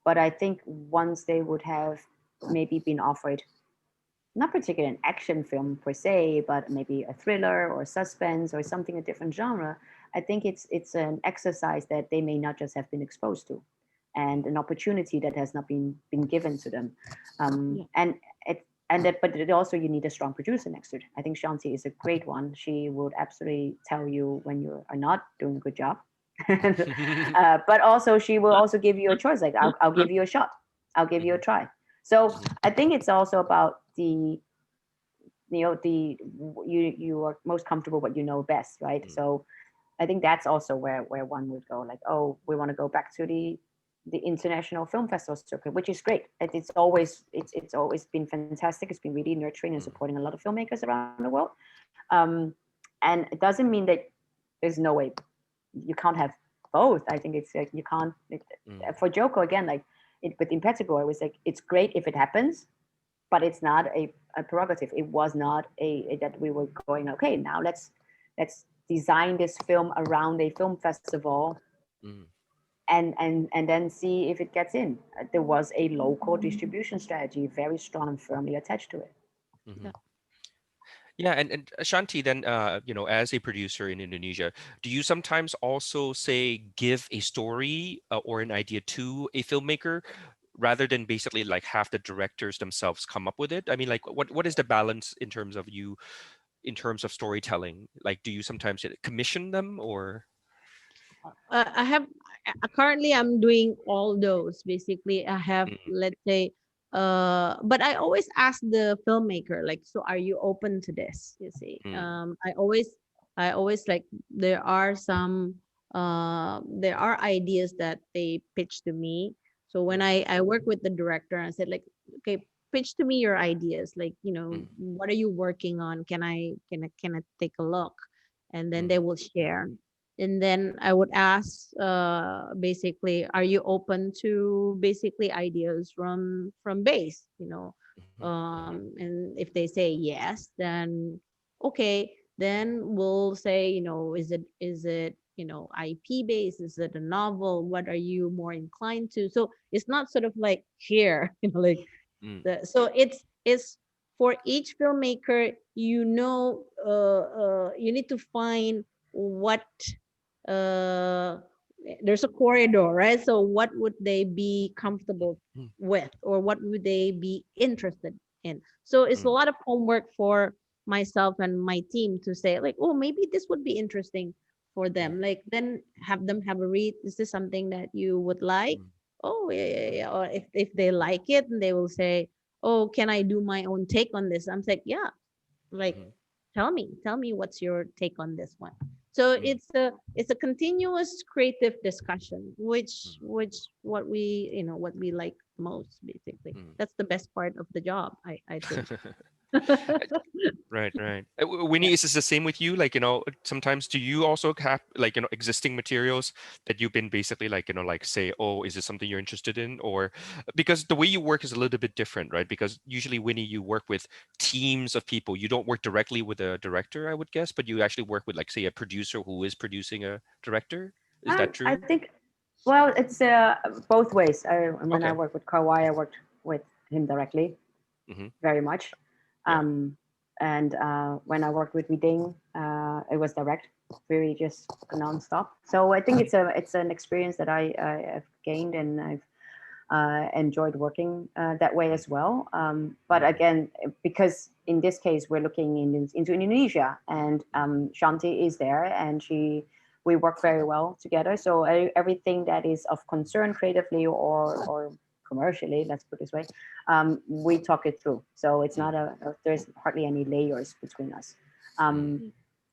But I think once they would have maybe been offered, not particularly an action film per se, but maybe a thriller or suspense or something a different genre, I think it's an exercise that they may not just have been exposed to, and an opportunity that has not been given to them. But it also, you need a strong producer next to it. I think Shanty is a great one. She would absolutely tell you when you are not doing a good job. But also she will also give you a choice, like I'll give you a shot, I'll give you a try. So I think it's also about you are most comfortable what you know best, right? So I think that's also where one would go, like, oh, we want to go back to the international film festival circuit, which is great. It's always been fantastic. It's been really nurturing and supporting a lot of filmmakers around the world. And it doesn't mean that there's no way you can't have both. I think it's like you can't. For Joko again, like with IMPETIGORE, it was like it's great if it happens, but it's not a prerogative. It was not a that we were going, okay, now let's design this film around a film festival and then see if it gets in. There was a local distribution strategy, very strong and firmly attached to it. Yeah, and Shanti, then as a producer in Indonesia, do you sometimes also say give a story or an idea to a filmmaker rather than basically like have the directors themselves come up with it? I mean, like what is the balance in terms of storytelling? Like, do you sometimes commission them or? I have currently I'm doing all those. Basically, I have, let's say, but I always ask the filmmaker, like, so are you open to this? You see, I always like, there are ideas that they pitch to me. So when I work with the director, I said, like, okay, pitch to me your ideas, like, what are you working on? Can I take a look? And then they will share. And then I would ask, basically, are you open to basically ideas from base, and if they say yes, then okay, then we'll say, is it IP based, is it a novel, what are you more inclined to? So it's not sort of like here, like so it's for each filmmaker, you need to find what uh there's a corridor, right? So what would they be comfortable with, or what would they be interested in? So it's a lot of homework for myself and my team to say, like, oh, maybe this would be interesting for them, like, then have them have a read. Is this something that you would like? Oh, yeah. Or if they like it, and they will say, oh, can I do my own take on this? I'm like, yeah, like, tell me what's your take on this one. So it's a continuous creative discussion, which what we like most, basically. That's the best part of the job, I think. Right. Winnie, is this the same with you? Like, sometimes do you also have like, existing materials that you've been basically like, like say, oh, is this something you're interested in? Or because the way you work is a little bit different, right? Because usually, Winnie, you work with teams of people. You don't work directly with a director, I would guess, but you actually work with, like, say, a producer who is producing a director. Is that true? I think, well, it's both ways. When I Okay. worked with Kawai, I worked with him directly, very much. And when I worked with Widing, it was direct, very just nonstop. So I think it's an experience that I have gained, and I've enjoyed working that way as well. But again, because in this case we're looking into Indonesia, and Shanti is there, and we work very well together. So everything that is of concern creatively or commercially, let's put it this way, we talk it through. So it's not there's hardly any layers between us.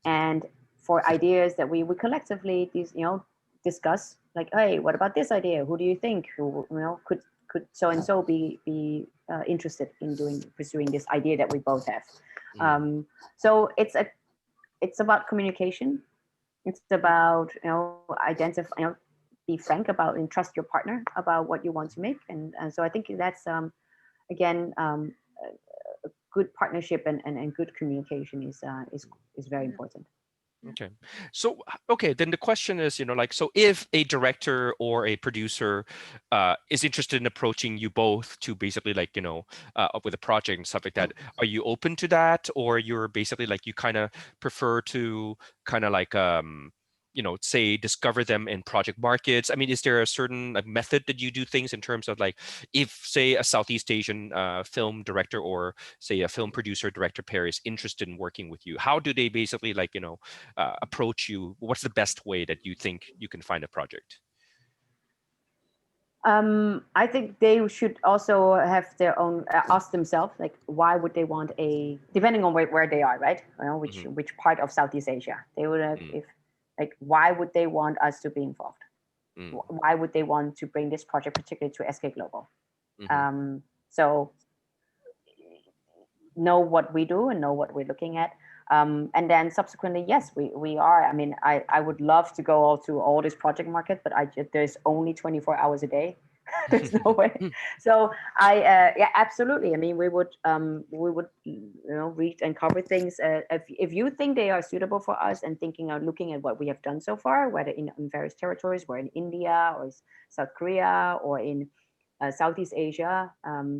And for ideas that we collectively discuss, like, hey, what about this idea? Who do you think could so and so be interested in pursuing this idea that we both have? So it's about communication. It's about, identify, be frank about and trust your partner about what you want to make. And so I think that's, again, a good partnership and good communication is very important. Okay. So, okay, then the question is, like, so if a director or a producer is interested in approaching you both to basically like, with a project and stuff like that, are you open to that? Or you're basically like, you kind of prefer to kind of like, say discover them in project markets? I mean, is there a certain like, method that you do things in terms of like, if say a Southeast Asian film director or say a film producer director pair is interested in working with you, how do they basically like, approach you? What's the best way that you think you can find a project? I think they should also have their own, ask themselves, like, why would they want depending on where they are, right? Which part of Southeast Asia they would have, if like, why would they want us to be involved? Why would they want to bring this project particularly to SK Global? So know what we do and know what we're looking at. And then subsequently, yes, we are. I mean, I would love to go all through all this project market, but there's only 24 hours a day. There's no way. So yeah, absolutely. I mean, we would read and cover things. If you think they are suitable for us and looking at what we have done so far, whether in various territories, whether in India or South Korea or in Southeast Asia,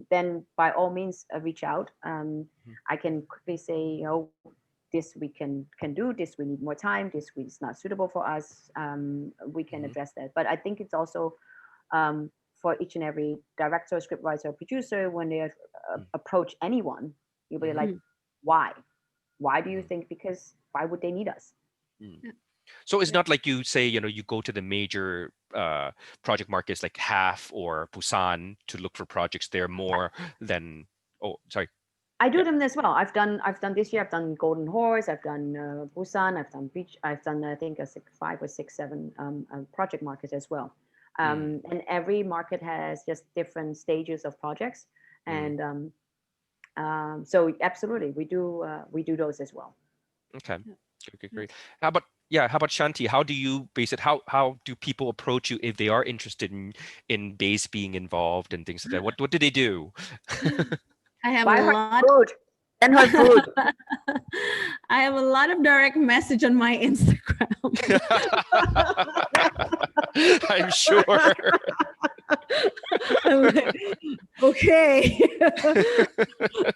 then by all means reach out. I can quickly say, this we can do, this we need more time, this is not suitable for us. We can address that. But I think it's also for each and every director, scriptwriter, or producer, when they approach anyone, you'll be like, why? Why do you think? Because why would they need us? So it's not like you say, you go to the major project markets like HAF or Busan to look for projects there more than, I do them as well. I've done this year. I've done Golden Horse. I've done Busan. I've done Beach. I've done I think 5 or 6, 7 project markets as well. And every market has just different stages of projects. And so absolutely, we do those as well. Okay. Okay, great. How about Shanty? How do you how do people approach you if they are interested in base being involved and things like that? What do they do? I have Buy a her lot. Food. Send her food. I have a lot of direct message on my Instagram. I'm sure. I'm like, okay.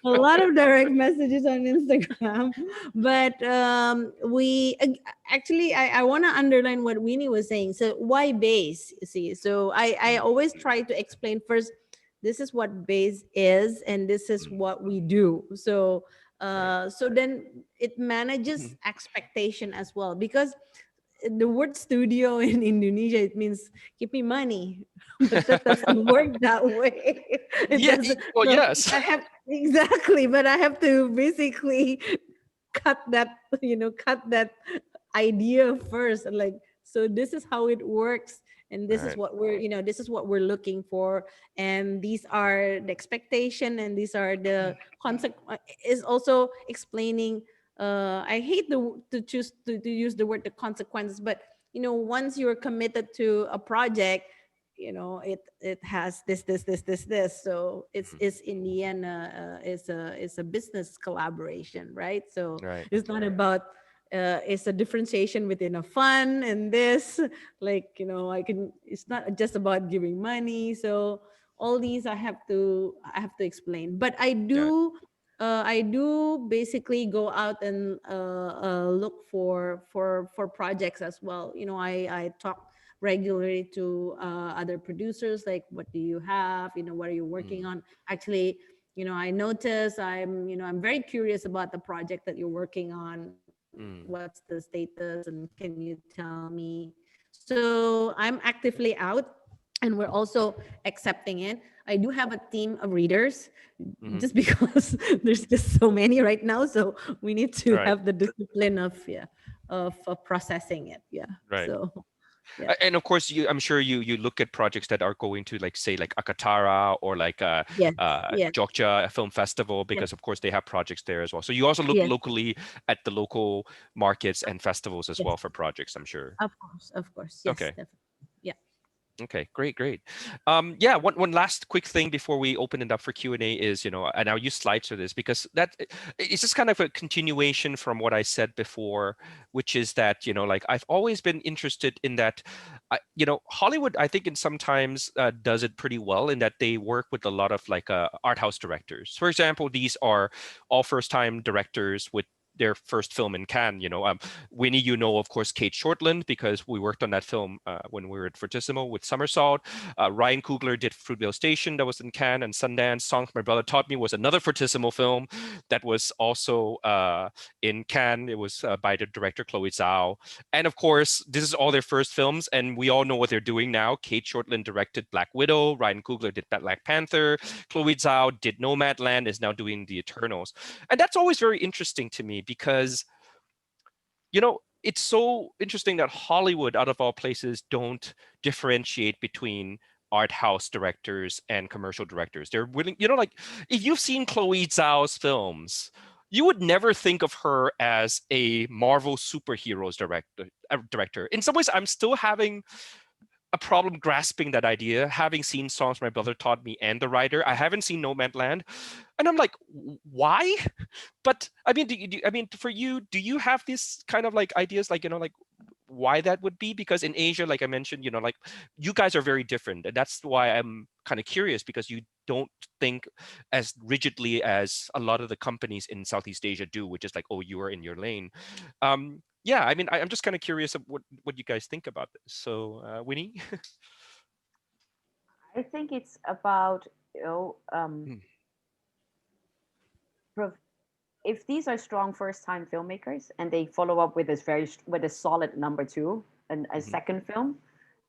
A lot of direct messages on Instagram. But I want to underline what Winnie was saying. So why base? You see, so I always try to explain first, this is what base is and this is what we do. So so then it manages expectation as well, because the word studio in Indonesia, it means give me money, but that doesn't work that way. Yes. Exactly, but I have to basically cut that idea first, like, so this is how it works, and this is what we're looking for, and these are the expectation, and these are the consequence. Is also explaining, I hate to use the word the consequences, but once you're committed to a project, it has this. So it's in the end it's a business collaboration, right? So it's not about it's a differentiation within a fun and this, like, it's not just about giving money. So all these I have to explain. But I do basically go out and look for projects as well. I talk regularly to other producers, like, what do you have, what are you working on? Actually, I notice I'm very curious about the project that you're working on. What's the status, and can you tell me? So I'm actively out, and we're also accepting it. I do have a team of readers, just because there's just so many right now, so we need to have the discipline of processing it. Right. So Yeah. And of course, I'm sure you look at projects that are going to like say like Akatara or like Yes. Yes. Jogja Film Festival, Yes. because of course they have projects there as well. So you also look Yes. locally at the local markets and festivals as Yes. well for projects, I'm sure. Of course. Of course. Yes. Okay. Definitely. Yeah. Okay, great, great. Yeah, one last quick thing before we open it up for Q&A is, and I'll use slides for this because it's just kind of a continuation from what I said before, which is that, like I've always been interested in that, Hollywood, I think in sometimes does it pretty well in that they work with a lot of like art house directors. For example, these are all first-time directors with their first film in Cannes. Winnie, of course, Kate Shortland, because we worked on that film when we were at Fortissimo with Somersault. Ryan Coogler did Fruitvale Station, that was in Cannes and Sundance. Songs My Brother Taught Me was another Fortissimo film that was also in Cannes. It was by the director Chloe Zhao. And of course, this is all their first films, and we all know what they're doing now. Kate Shortland directed Black Widow. Ryan Coogler did Black Panther. Chloe Zhao did Nomadland, is now doing The Eternals. And that's always very interesting to me because, it's so interesting that Hollywood, out of all places, don't differentiate between art house directors and commercial directors. They're willing, like if you've seen Chloe Zhao's films, you would never think of her as a Marvel superheroes director. In some ways, I'm still having a problem grasping that idea, having seen Songs My Brother Taught Me and The Rider. I haven't seen Nomadland. And I'm like, why? But I mean, for you, do you have this kind of like ideas, like, like why that would be? Because in Asia, like I mentioned, like you guys are very different. And that's why I'm kind of curious, because you don't think as rigidly as a lot of the companies in Southeast Asia do, which is like, oh, you are in your lane. Yeah, I mean, I'm just kind of curious of what you guys think about this. So, Winnie? I think it's about, Hmm. if these are strong first-time filmmakers and they follow up with this with a solid number two and a Mhm. second film,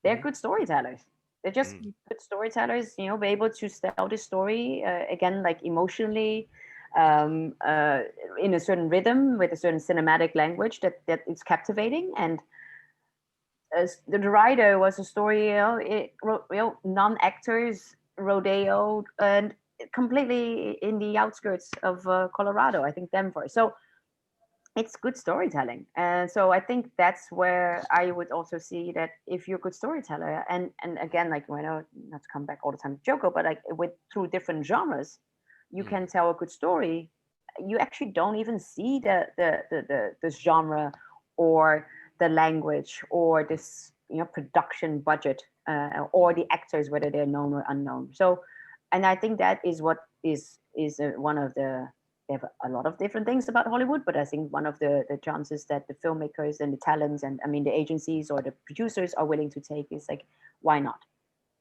they're Mhm. good storytellers. They're just Mm. good storytellers. Be able to tell the story again, like emotionally, in a certain rhythm with a certain cinematic language that is captivating. And as the Rider was a story, non-actors, rodeo, and completely in the outskirts of Colorado, I think Denver. So it's good storytelling. And so I think that's where I would also see that if you're a good storyteller, and again, like, not to come back all the time to Joko, but like with through different genres, you Mm. can tell a good story. You actually don't even see the genre or the language or this production budget or the actors, whether they're known or unknown. So, and I think that is what is one of the, they have a lot of different things about Hollywood, but I think one of the chances that the filmmakers and the talents and I mean the agencies or the producers are willing to take is like, why not?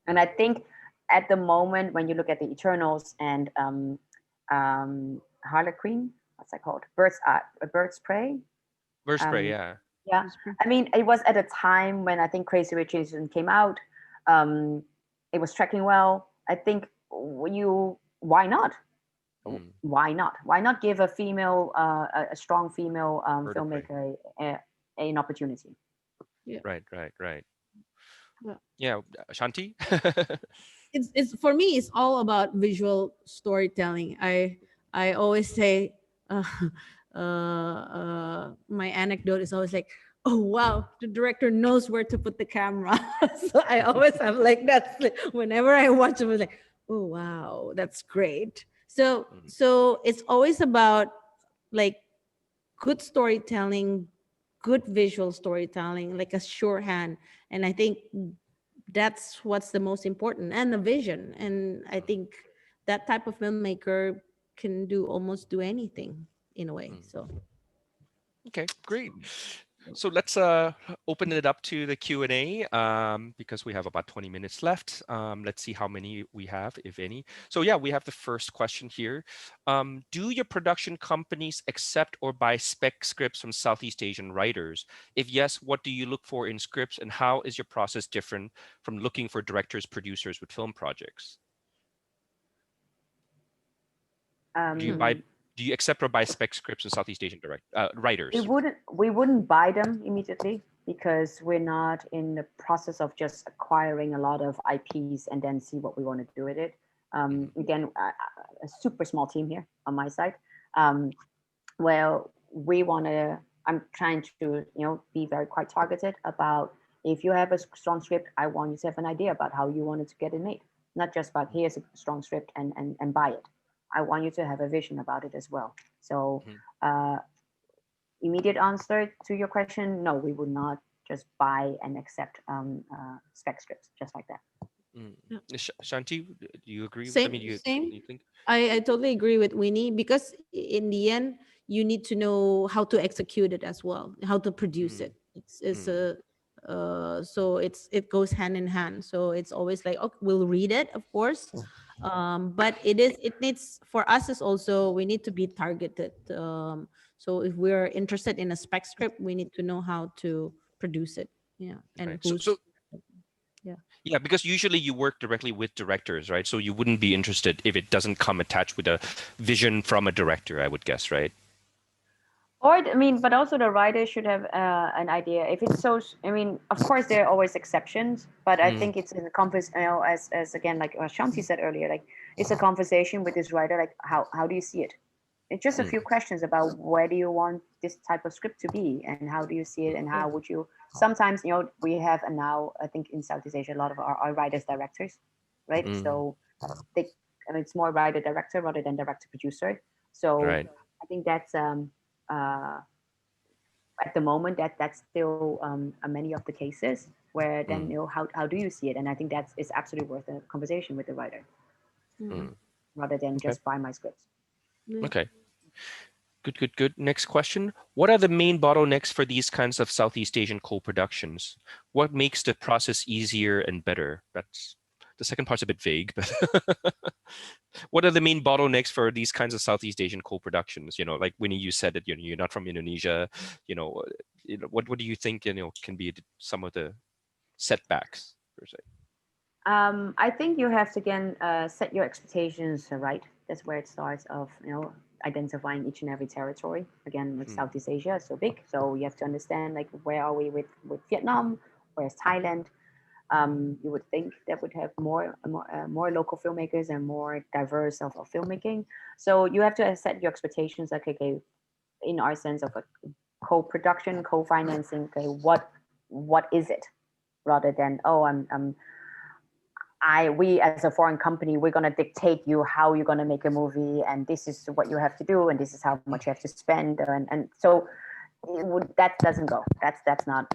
And I think at the moment when you look at the Eternals and Harlequin, what's that called? Birds Prey. Bird spray, Um, yeah. yeah, I mean it was at a time when I think Crazy Rich Asians came out. Um, it was tracking well. I think why not? Mm. Why not? Why not give a female, a strong female Bird of prey. filmmaker an opportunity? Yeah. Right. Yeah. Yeah, Shanti? It's for me, it's all about visual storytelling. I always say, my anecdote is always like, oh wow, the director knows where to put the camera. So I always have like that whenever I watch it. I was like, oh wow, that's great. So Mm. so it's always about like good storytelling, good visual storytelling, like a sure hand. And I think that's what's the most important, and the vision. And I Mm. think that type of filmmaker can do almost do anything in a way. Mm. So Okay, great. So let's open it up to the Q&A because we have about 20 minutes left. Let's see how many we have, if any. So yeah, we have the first question here. Do your production companies accept or buy spec scripts from Southeast Asian writers? If yes, what do you look for in scripts, and how is your process different from looking for directors, producers with film projects? Do you Um, buy do you accept or buy spec scripts of Southeast Asian writers? We wouldn't buy them immediately because we're not in the process of just acquiring a lot of IPs and then see what we want to do with it. Again, a super small team here on my side. Well, I'm trying to, be very quite targeted about, if you have a strong script, I want you to have an idea about how you wanted to get it made. Not just about, here's a strong script and buy it. I want you to have a vision about it as well. So immediate answer to your question, no, we would not just buy and accept spec scripts just like that. Shanti, do you agree? Same, same. You think? I totally agree with Winnie, because in the end, you need to know how to execute it as well, how to produce it. So it goes hand in hand. So it's always like, okay, we'll read it, of course, but it needs, for us, is also, we need to be targeted. So if we're interested in a spec script, we need to know how to produce it. Yeah, and right. who's Yeah, because usually you work directly with directors, right? So you wouldn't be interested if it doesn't come attached with a vision from a director, I would guess, right? Or, but also the writer should have an idea. If it's so, of course there are always exceptions, but I think it's in the conversation, as again, like Shanti said earlier, like it's a conversation with this writer, like how do you see it? It's just a few questions about where do you want this type of script to be, and how do you see it, and how would you? Sometimes, we have, and now I think in Southeast Asia, a lot of our writers directors, right? So it's more writer director rather than director producer. So I think that's at the moment that's still many of the cases where then how do you see it, and I think it's absolutely worth a conversation with the writer rather than just buy my scripts. Okay. Good. Next question. What are the main bottlenecks for these kinds of Southeast Asian co-productions? What makes the process easier and better? That's the second part's a bit vague, but what are the main bottlenecks for these kinds of Southeast Asian co-productions? Like Winnie, you said that you're not from Indonesia. What do you think can be some of the setbacks per se? I think you have to again set your expectations right. That's where it starts. Of identifying each and every territory. Again, like Southeast Asia is so big, so you have to understand like where are we with Vietnam, where's Thailand. You would think that would have more local filmmakers and more diverse of filmmaking. So you have to set your expectations. Like, okay, in our sense of a co-production, co-financing. Okay, what is it? Rather than we as a foreign company, we're going to dictate you how you're going to make a movie, and this is what you have to do, and this is how much you have to spend, and so that doesn't go. That's not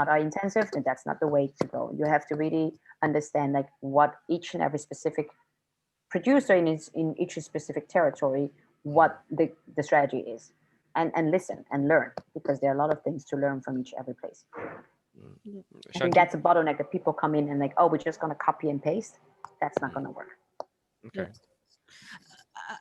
our intensive, and that's not the way to go. You have to really understand like what each and every specific producer in each specific territory, what the strategy is, and listen and learn, because there are a lot of things to learn from each every place. I think that's a bottleneck, that people come in and like, we're just going to copy and paste. That's not going to work. Okay.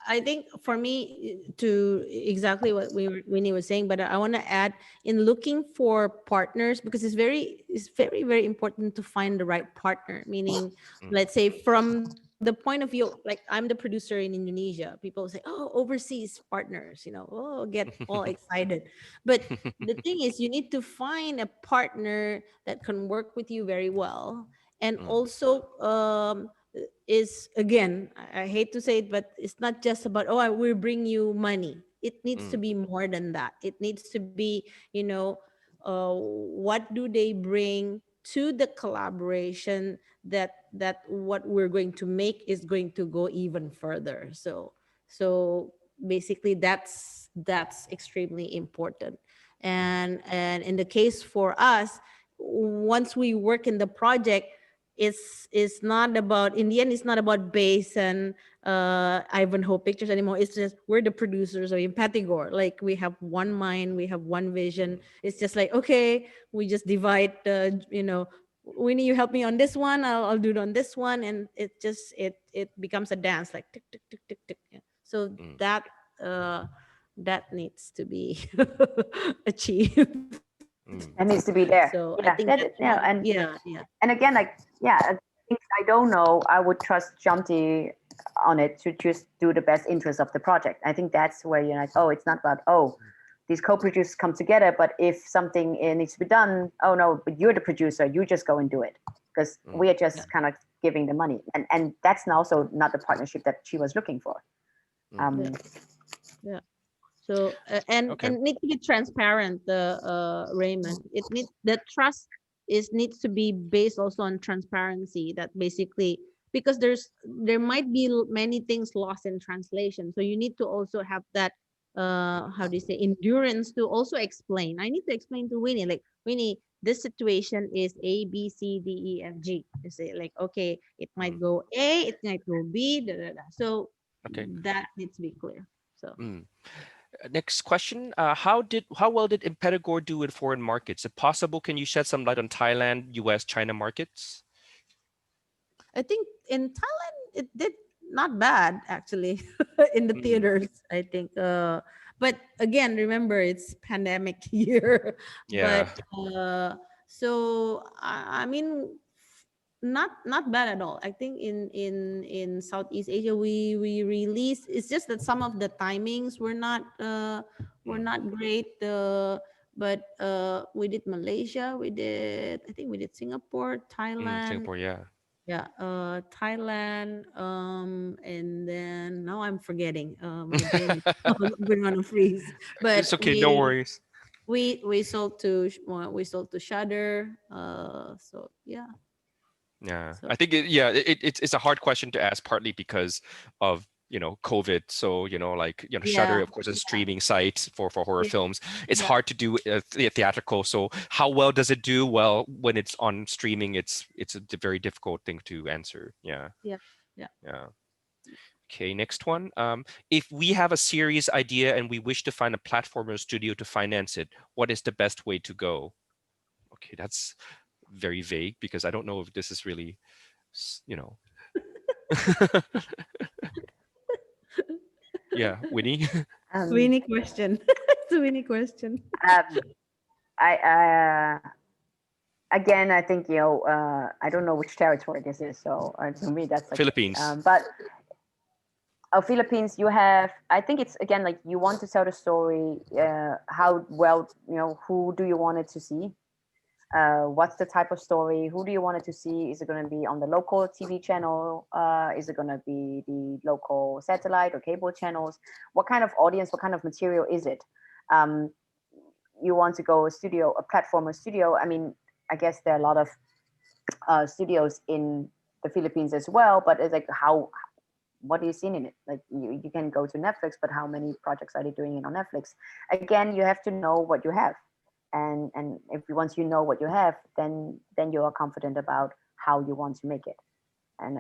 I think for me, to exactly what Winnie was saying, but I want to add, in looking for partners, because it's very, very important to find the right partner. Meaning, let's say from the point of view, like I'm the producer in Indonesia, people say, overseas partners, get all excited. But the thing is, you need to find a partner that can work with you very well, and also is, again, I hate to say it, but it's not just about, I will bring you money. It needs to be more than that. It needs to be, what do they bring to the collaboration that what we're going to make is going to go even further. So basically that's extremely important. And in the case for us, once we work in the project, it's not about, in the end, it's not about base and Ivanhoe Pictures anymore. It's just, we're the producers of IMPETIGORE. Like, we have one mind, we have one vision. It's just like, okay, we just divide, Winnie, you help me on this one, I'll do it on this one, and it just it becomes a dance, like tick tick tick tick tick. Yeah. So that needs to be achieved. That needs to be there. So yeah, I think and again, like, things I don't know, I would trust Shanti on it to just do the best interest of the project. I think that's where you're like, oh, it's not about, these co-producers come together, but if something needs to be done, oh no, but you're the producer, you just go and do it, because we are just kind of giving the money, and that's also not the partnership that she was looking for. Yeah. So and need to be transparent, Raymond. It need the trust needs to be based also on transparency. That basically, because there might be many things lost in translation, so you need to also have that how do you say, endurance to also explain. I need to explain to Winnie, like, Winnie, this situation is A, B, C, D, E, F, G. You say like, okay, it might go A, it might go B, da, da, da. So that needs to be clear. So next question, how well did IMPETIGORE do in foreign markets? If possible, can you shed some light on Thailand, US, China markets? I think in Thailand it did not bad actually in the theaters. I think, but again, remember it's pandemic year. Yeah. But so I mean, not bad at all. I think in Southeast Asia we released. It's just that some of the timings were not great. But we did Malaysia. I think we did Singapore, Thailand. Singapore, yeah. Yeah, Thailand, and then now I'm forgetting. My brain is going on a freeze. But It's okay, no worries. we sold to Shudder. So yeah. Yeah, So I think it's a hard question to ask, partly because of COVID. So like Shudder, yeah, of course, is a streaming site for horror yeah, films. It's yeah, hard to do theatrical. So how well does it do? Well, when it's on streaming, it's a very difficult thing to answer. Yeah. yeah, yeah. Yeah. Okay, next one. If we have a series idea and we wish to find a platform or studio to finance it, what is the best way to go? Okay, that's very vague, because I don't know if this is really, yeah, Winnie. Winnie question. It's a Winnie question. I again, I think I don't know which territory this is, so to me that's okay. Philippines. But Philippines, you have, I think it's again like you want to tell the story. How well, who do you want it to see? What's the type of story? Who do you want it to see? Is it going to be on the local TV channel? Is it going to be the local satellite or cable channels? What kind of audience, what kind of material is it? You want to go a platform or studio? I mean, I guess there are a lot of studios in the Philippines as well, but it's like what are you seeing in it? Like you can go to Netflix, but how many projects are they doing it on Netflix? Again, you have to know what you have. And if once you know what you have, then you are confident about how you want to make it. And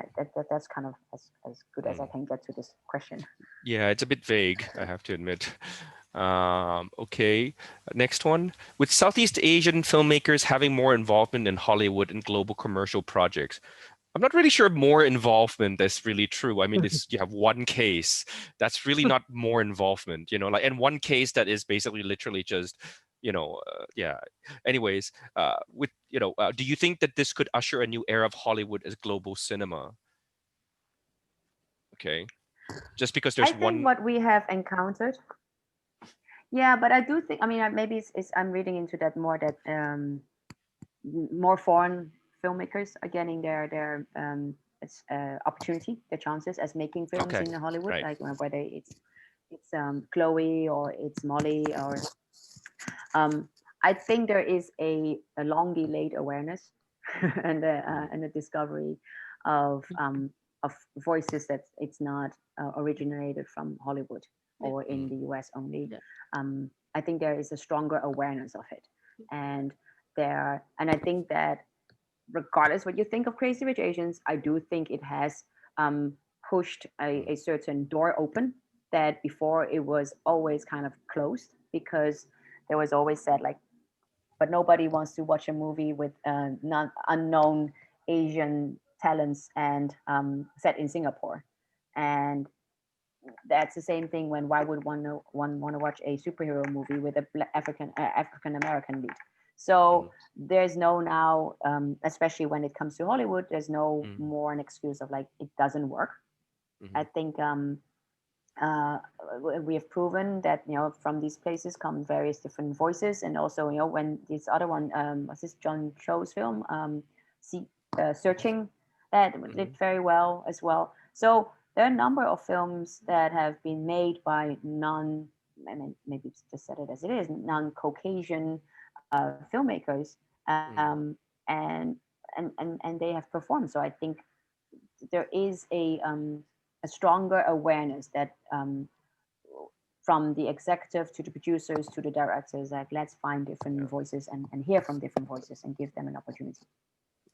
that's kind of as good as I can get to this question. Yeah, it's a bit vague, I have to admit. Okay, next one. With Southeast Asian filmmakers having more involvement in Hollywood and global commercial projects, I'm not really sure more involvement is really true. I mean, you have one case that's really not more involvement, and one case that is basically literally just, yeah. Anyways, do you think that this could usher a new era of Hollywood as global cinema? Okay, just because there's I think what we have encountered. Yeah, but I do think, I mean, maybe I'm reading into that more, that more foreign filmmakers are getting their opportunity, their chances as making films in Hollywood, right. like whether it's Chloe or it's Molly or I think there is a long delayed awareness and a discovery of voices that it's not originated from Hollywood or in the US only. I think there is a stronger awareness of it, and I think that regardless what you think of Crazy Rich Asians, I do think it has pushed a certain door open that before it was always kind of closed, because there was always said like, but nobody wants to watch a movie with unknown Asian talents and set in Singapore. And that's the same thing when why would one want to watch a superhero movie with a African American lead? So there's no now, especially when it comes to Hollywood, there's no more an excuse of like it doesn't work. I think we have proven that, you know, from these places come various different voices, and also, you know, when this other one, was this John Cho's film, Searching, that did very well as well. So there are a number of films that have been made by I mean, maybe just said it as it is, non-Caucasian filmmakers, and and they have performed. So I think there is a stronger awareness that from the executive to the producers to the directors, like, let's find different voices and hear from different voices and give them an opportunity.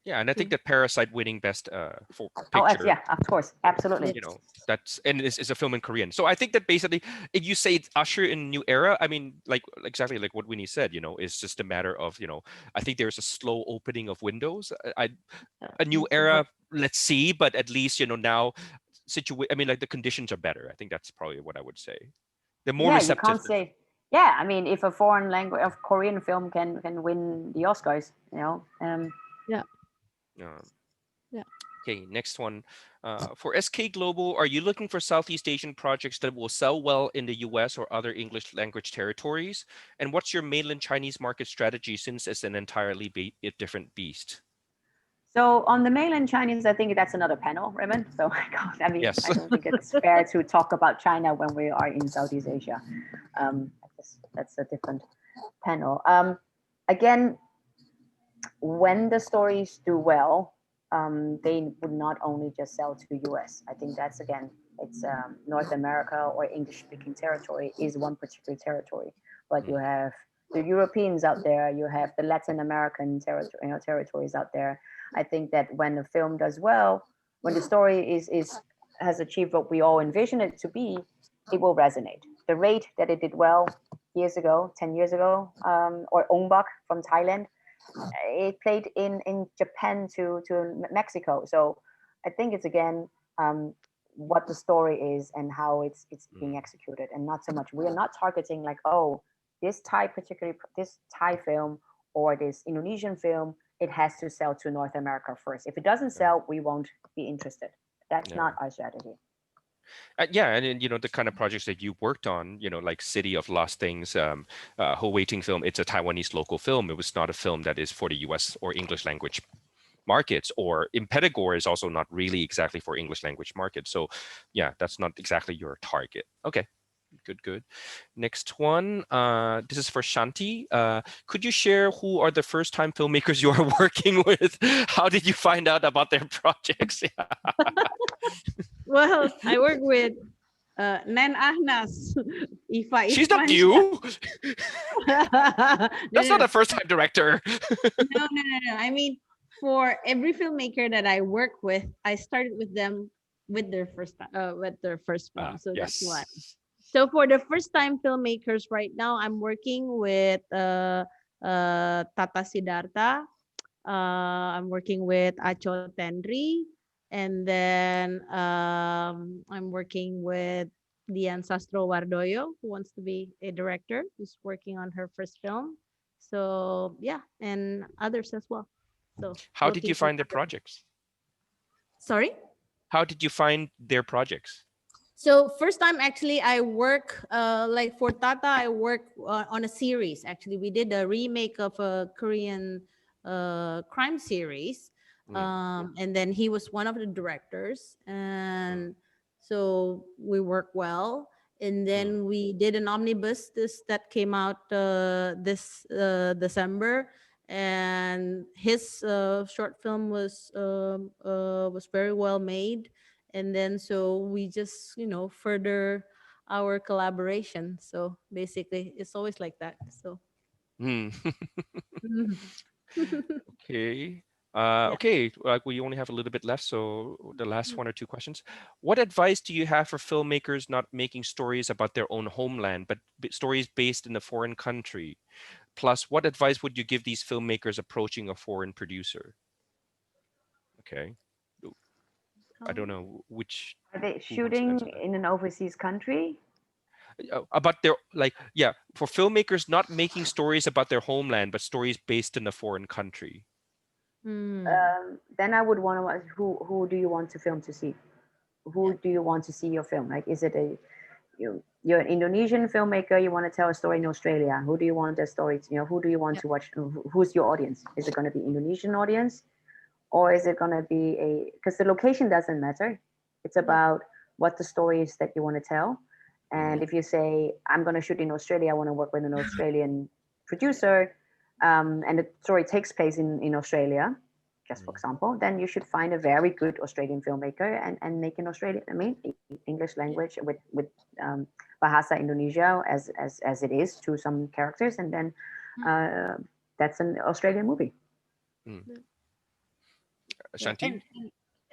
Yeah, and I think that Parasite winning best for Oh, picture, yeah, of course, absolutely. you know, that's, and it's a film in Korean. So I think that basically, if you say it's usher in a new era, I mean, like exactly like what Winnie said, you know, it's just a matter of, you know, I think there's a slow opening of windows. A new era, let's see, but at least, you know, now I mean, like the conditions are better. I think that's probably what I would say. They're more Yeah, you receptive. can't say. Yeah, I mean, if a foreign language of Korean film can win the Oscars, you know. Yeah. Um, Yeah. Okay, next one. For SK Global, are you looking for Southeast Asian projects that will sell well in the US or other English language territories? And what's your mainland Chinese market strategy, since it's an entirely different beast? So on the mainland Chinese, I think that's another panel, Raymond. So I mean, Yes. I don't think it's fair to talk about China when we are in Southeast Asia. That's a different panel. Again, when the stories do well, they would not only just sell to the US. I think that's, again, it's North America or English-speaking territory is one particular territory, but you have the Europeans out there, you have the Latin American territory, you know, territories out there. I think that when the film does well, when the story has achieved what we all envision it to be, it will resonate. The rate that it did well years ago, 10 years ago, or Ong Bak from Thailand, it played in Japan to Mexico. So I think it's, again, what the story is and how it's being executed, and not so much, we are not targeting like, oh, this Thai film or this Indonesian film, it has to sell to North America first. If it doesn't sell, we won't be interested. That's not our strategy. Yeah, and then, you know, the kind of projects that you worked on, you know, like City of Lost Things, Ho Waiting film, it's a Taiwanese local film. It was not a film that is for the US or English language markets, or IMPETIGORE is also not really exactly for English language markets. So yeah, that's not exactly your target. Okay. Good. Next one. This is for Shanty. Could you share who are the first-time filmmakers you are working with? How did you find out about their projects? Well, I work with Nen Ahnas, Ifa She's not Irfansha. you. No, That's not a first-time director. no. I mean, for every filmmaker that I work with, I started with them with their first film. So Yes. that's why. So for the first-time filmmakers right now, I'm working with Tata Siddhartha. I'm working with Acho Tenri, and then I'm working with Dian Sastro Wardoyo, who wants to be a director, who's working on her first film. So yeah, and others as well. So how did you find their projects? Sorry? How did you find their projects? So first time, actually, I work like for Tata, I work on a series. Actually, we did a remake of a Korean crime series. And then he was one of the directors. And so we worked well. And then we did an omnibus that came out this December. And his short film was very well made. And then so we just, you know, further our collaboration. So basically it's always like that. So Okay. Okay, like we only have a little bit left, so the last one or two questions. What advice do you have for filmmakers not making stories about their own homeland, but stories based in a foreign country? Plus, what advice would you give these filmmakers approaching a foreign producer? Okay. I don't know which. Are they Who wants to shooting answer that? in an overseas country? About their, like, yeah, for filmmakers not making stories about their homeland, but stories based in a foreign country. Then I would want to, who do you want to film to see? who do you want to see your film? Like, is it you're an Indonesian filmmaker, you want to tell a story in Australia? Who do you want the story to, who do you want to watch? Who's your audience? Is it going to be Indonesian audience, or is it going to be because the location doesn't matter. It's about what the story is that you want to tell. And if you say, I'm going to shoot in Australia, I want to work with an Australian producer, and the story takes place in Australia, just for example, then you should find a very good Australian filmmaker and make an Australian, English language with Bahasa Indonesia as it is to some characters, and then that's an Australian movie. Shanty? And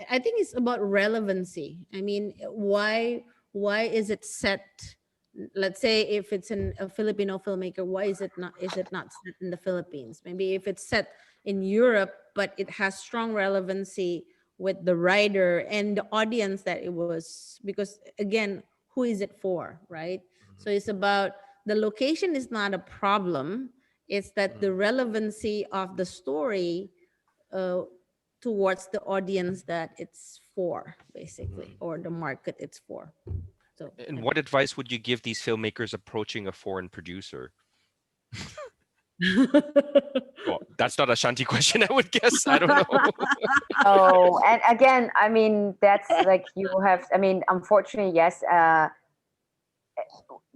I think it's about relevancy. I mean, why is it set? Let's say if it's a Filipino filmmaker, why is it not set in the Philippines? Maybe if it's set in Europe, but it has strong relevancy with the writer and the audience that it was, because again, who is it for, right? So it's about the location is not a problem. It's that the relevancy of the story towards the audience that it's for, basically, or the market it's for. So, and what advice would you give these filmmakers approaching a foreign producer? Well, that's not a Shanti question, I would guess. I don't know. Oh, and again, I mean, that's like you have, I mean, unfortunately, yes.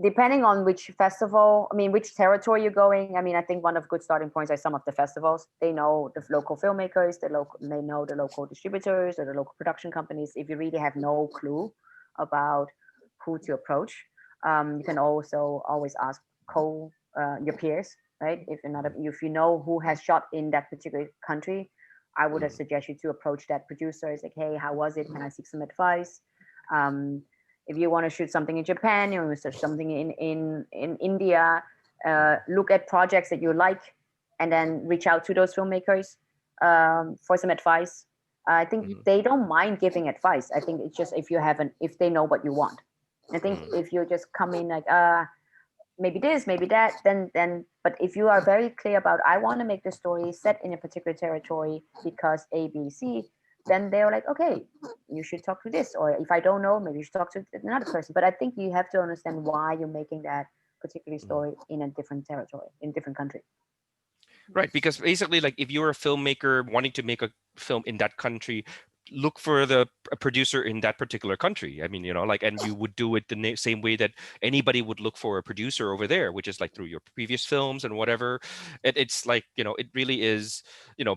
Depending on which festival, I mean, which territory you're going. I mean, I think one of good starting points are some of the festivals. They know the local filmmakers, they know the local distributors or the local production companies. If you really have no clue about who to approach, you can also always ask your peers, right? If you know who has shot in that particular country, I would suggest you to approach that producer. It's like, hey, how was it? Can I seek some advice? If you want to shoot something in Japan, you want to shoot something in India, look at projects that you like, and then reach out to those filmmakers for some advice. I think they don't mind giving advice. I think it's just if they know what you want. I think if you just come in like maybe this, maybe that, then. But if you are very clear about, I want to make the story set in a particular territory because A, B, C, then they're like, okay, you should talk to this. Or if I don't know, maybe you should talk to another person. But I think you have to understand why you're making that particular story in a different territory, in a different country. Right, because basically, like, if you're a filmmaker wanting to make a film in that country, look for a producer in that particular country. I mean, and you would do it the same way that anybody would look for a producer over there, which is like through your previous films and whatever. It's like, it really is,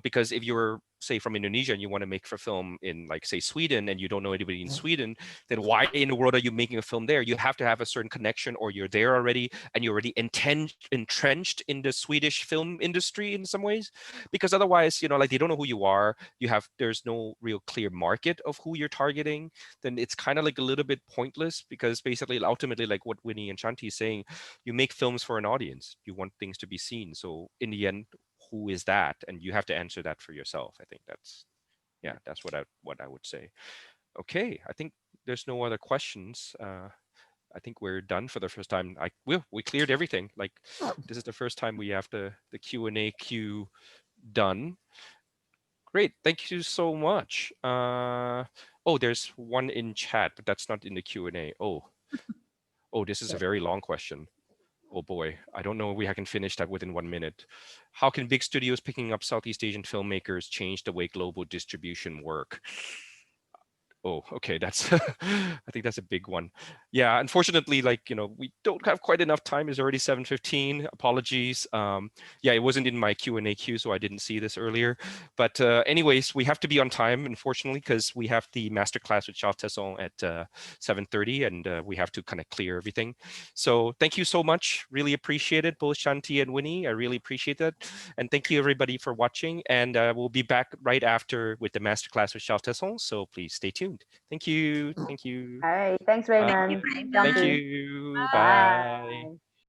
because if you're, say, from Indonesia and you want to make a film in, like, say, Sweden, and you don't know anybody in Sweden, then why in the world are you making a film there? You have to have a certain connection, or you're there already and you're already entrenched in the Swedish film industry in some ways, because otherwise, like, they don't know who you are. There's no real clear market of who you're targeting. Then it's kind of like a little bit pointless, because basically, ultimately, like what Winnie and Shanti is saying, you make films for an audience. You want things to be seen. So in the end, who is that? And you have to answer that for yourself. I think that's what I would say. Okay, I think there's no other questions. I think we're done for the first time. We cleared everything. Like, this is the first time we have the Q&A queue done. Great, thank you so much. There's one in chat, but that's not in the Q&A. Oh, this is a very long question. Oh boy, I don't know if I can finish that within 1 minute. How can big studios picking up Southeast Asian filmmakers change the way global distribution work? Oh, okay, that's I think that's a big one. Yeah, unfortunately, like, we don't have quite enough time. It's already 7:15. Apologies. Yeah, it wasn't in my Q&A queue, so I didn't see this earlier. But anyways, we have to be on time, unfortunately, because we have the masterclass with Charles Tesson at 7:30, and we have to kind of clear everything. So thank you so much. Really appreciate it, both Shanti and Winnie. I really appreciate that. And thank you, everybody, for watching. And we'll be back right after with the masterclass with Charles Tesson. So please stay tuned. Thank you. Thank you. All right. Thanks, Raymond. Thank you. Bye.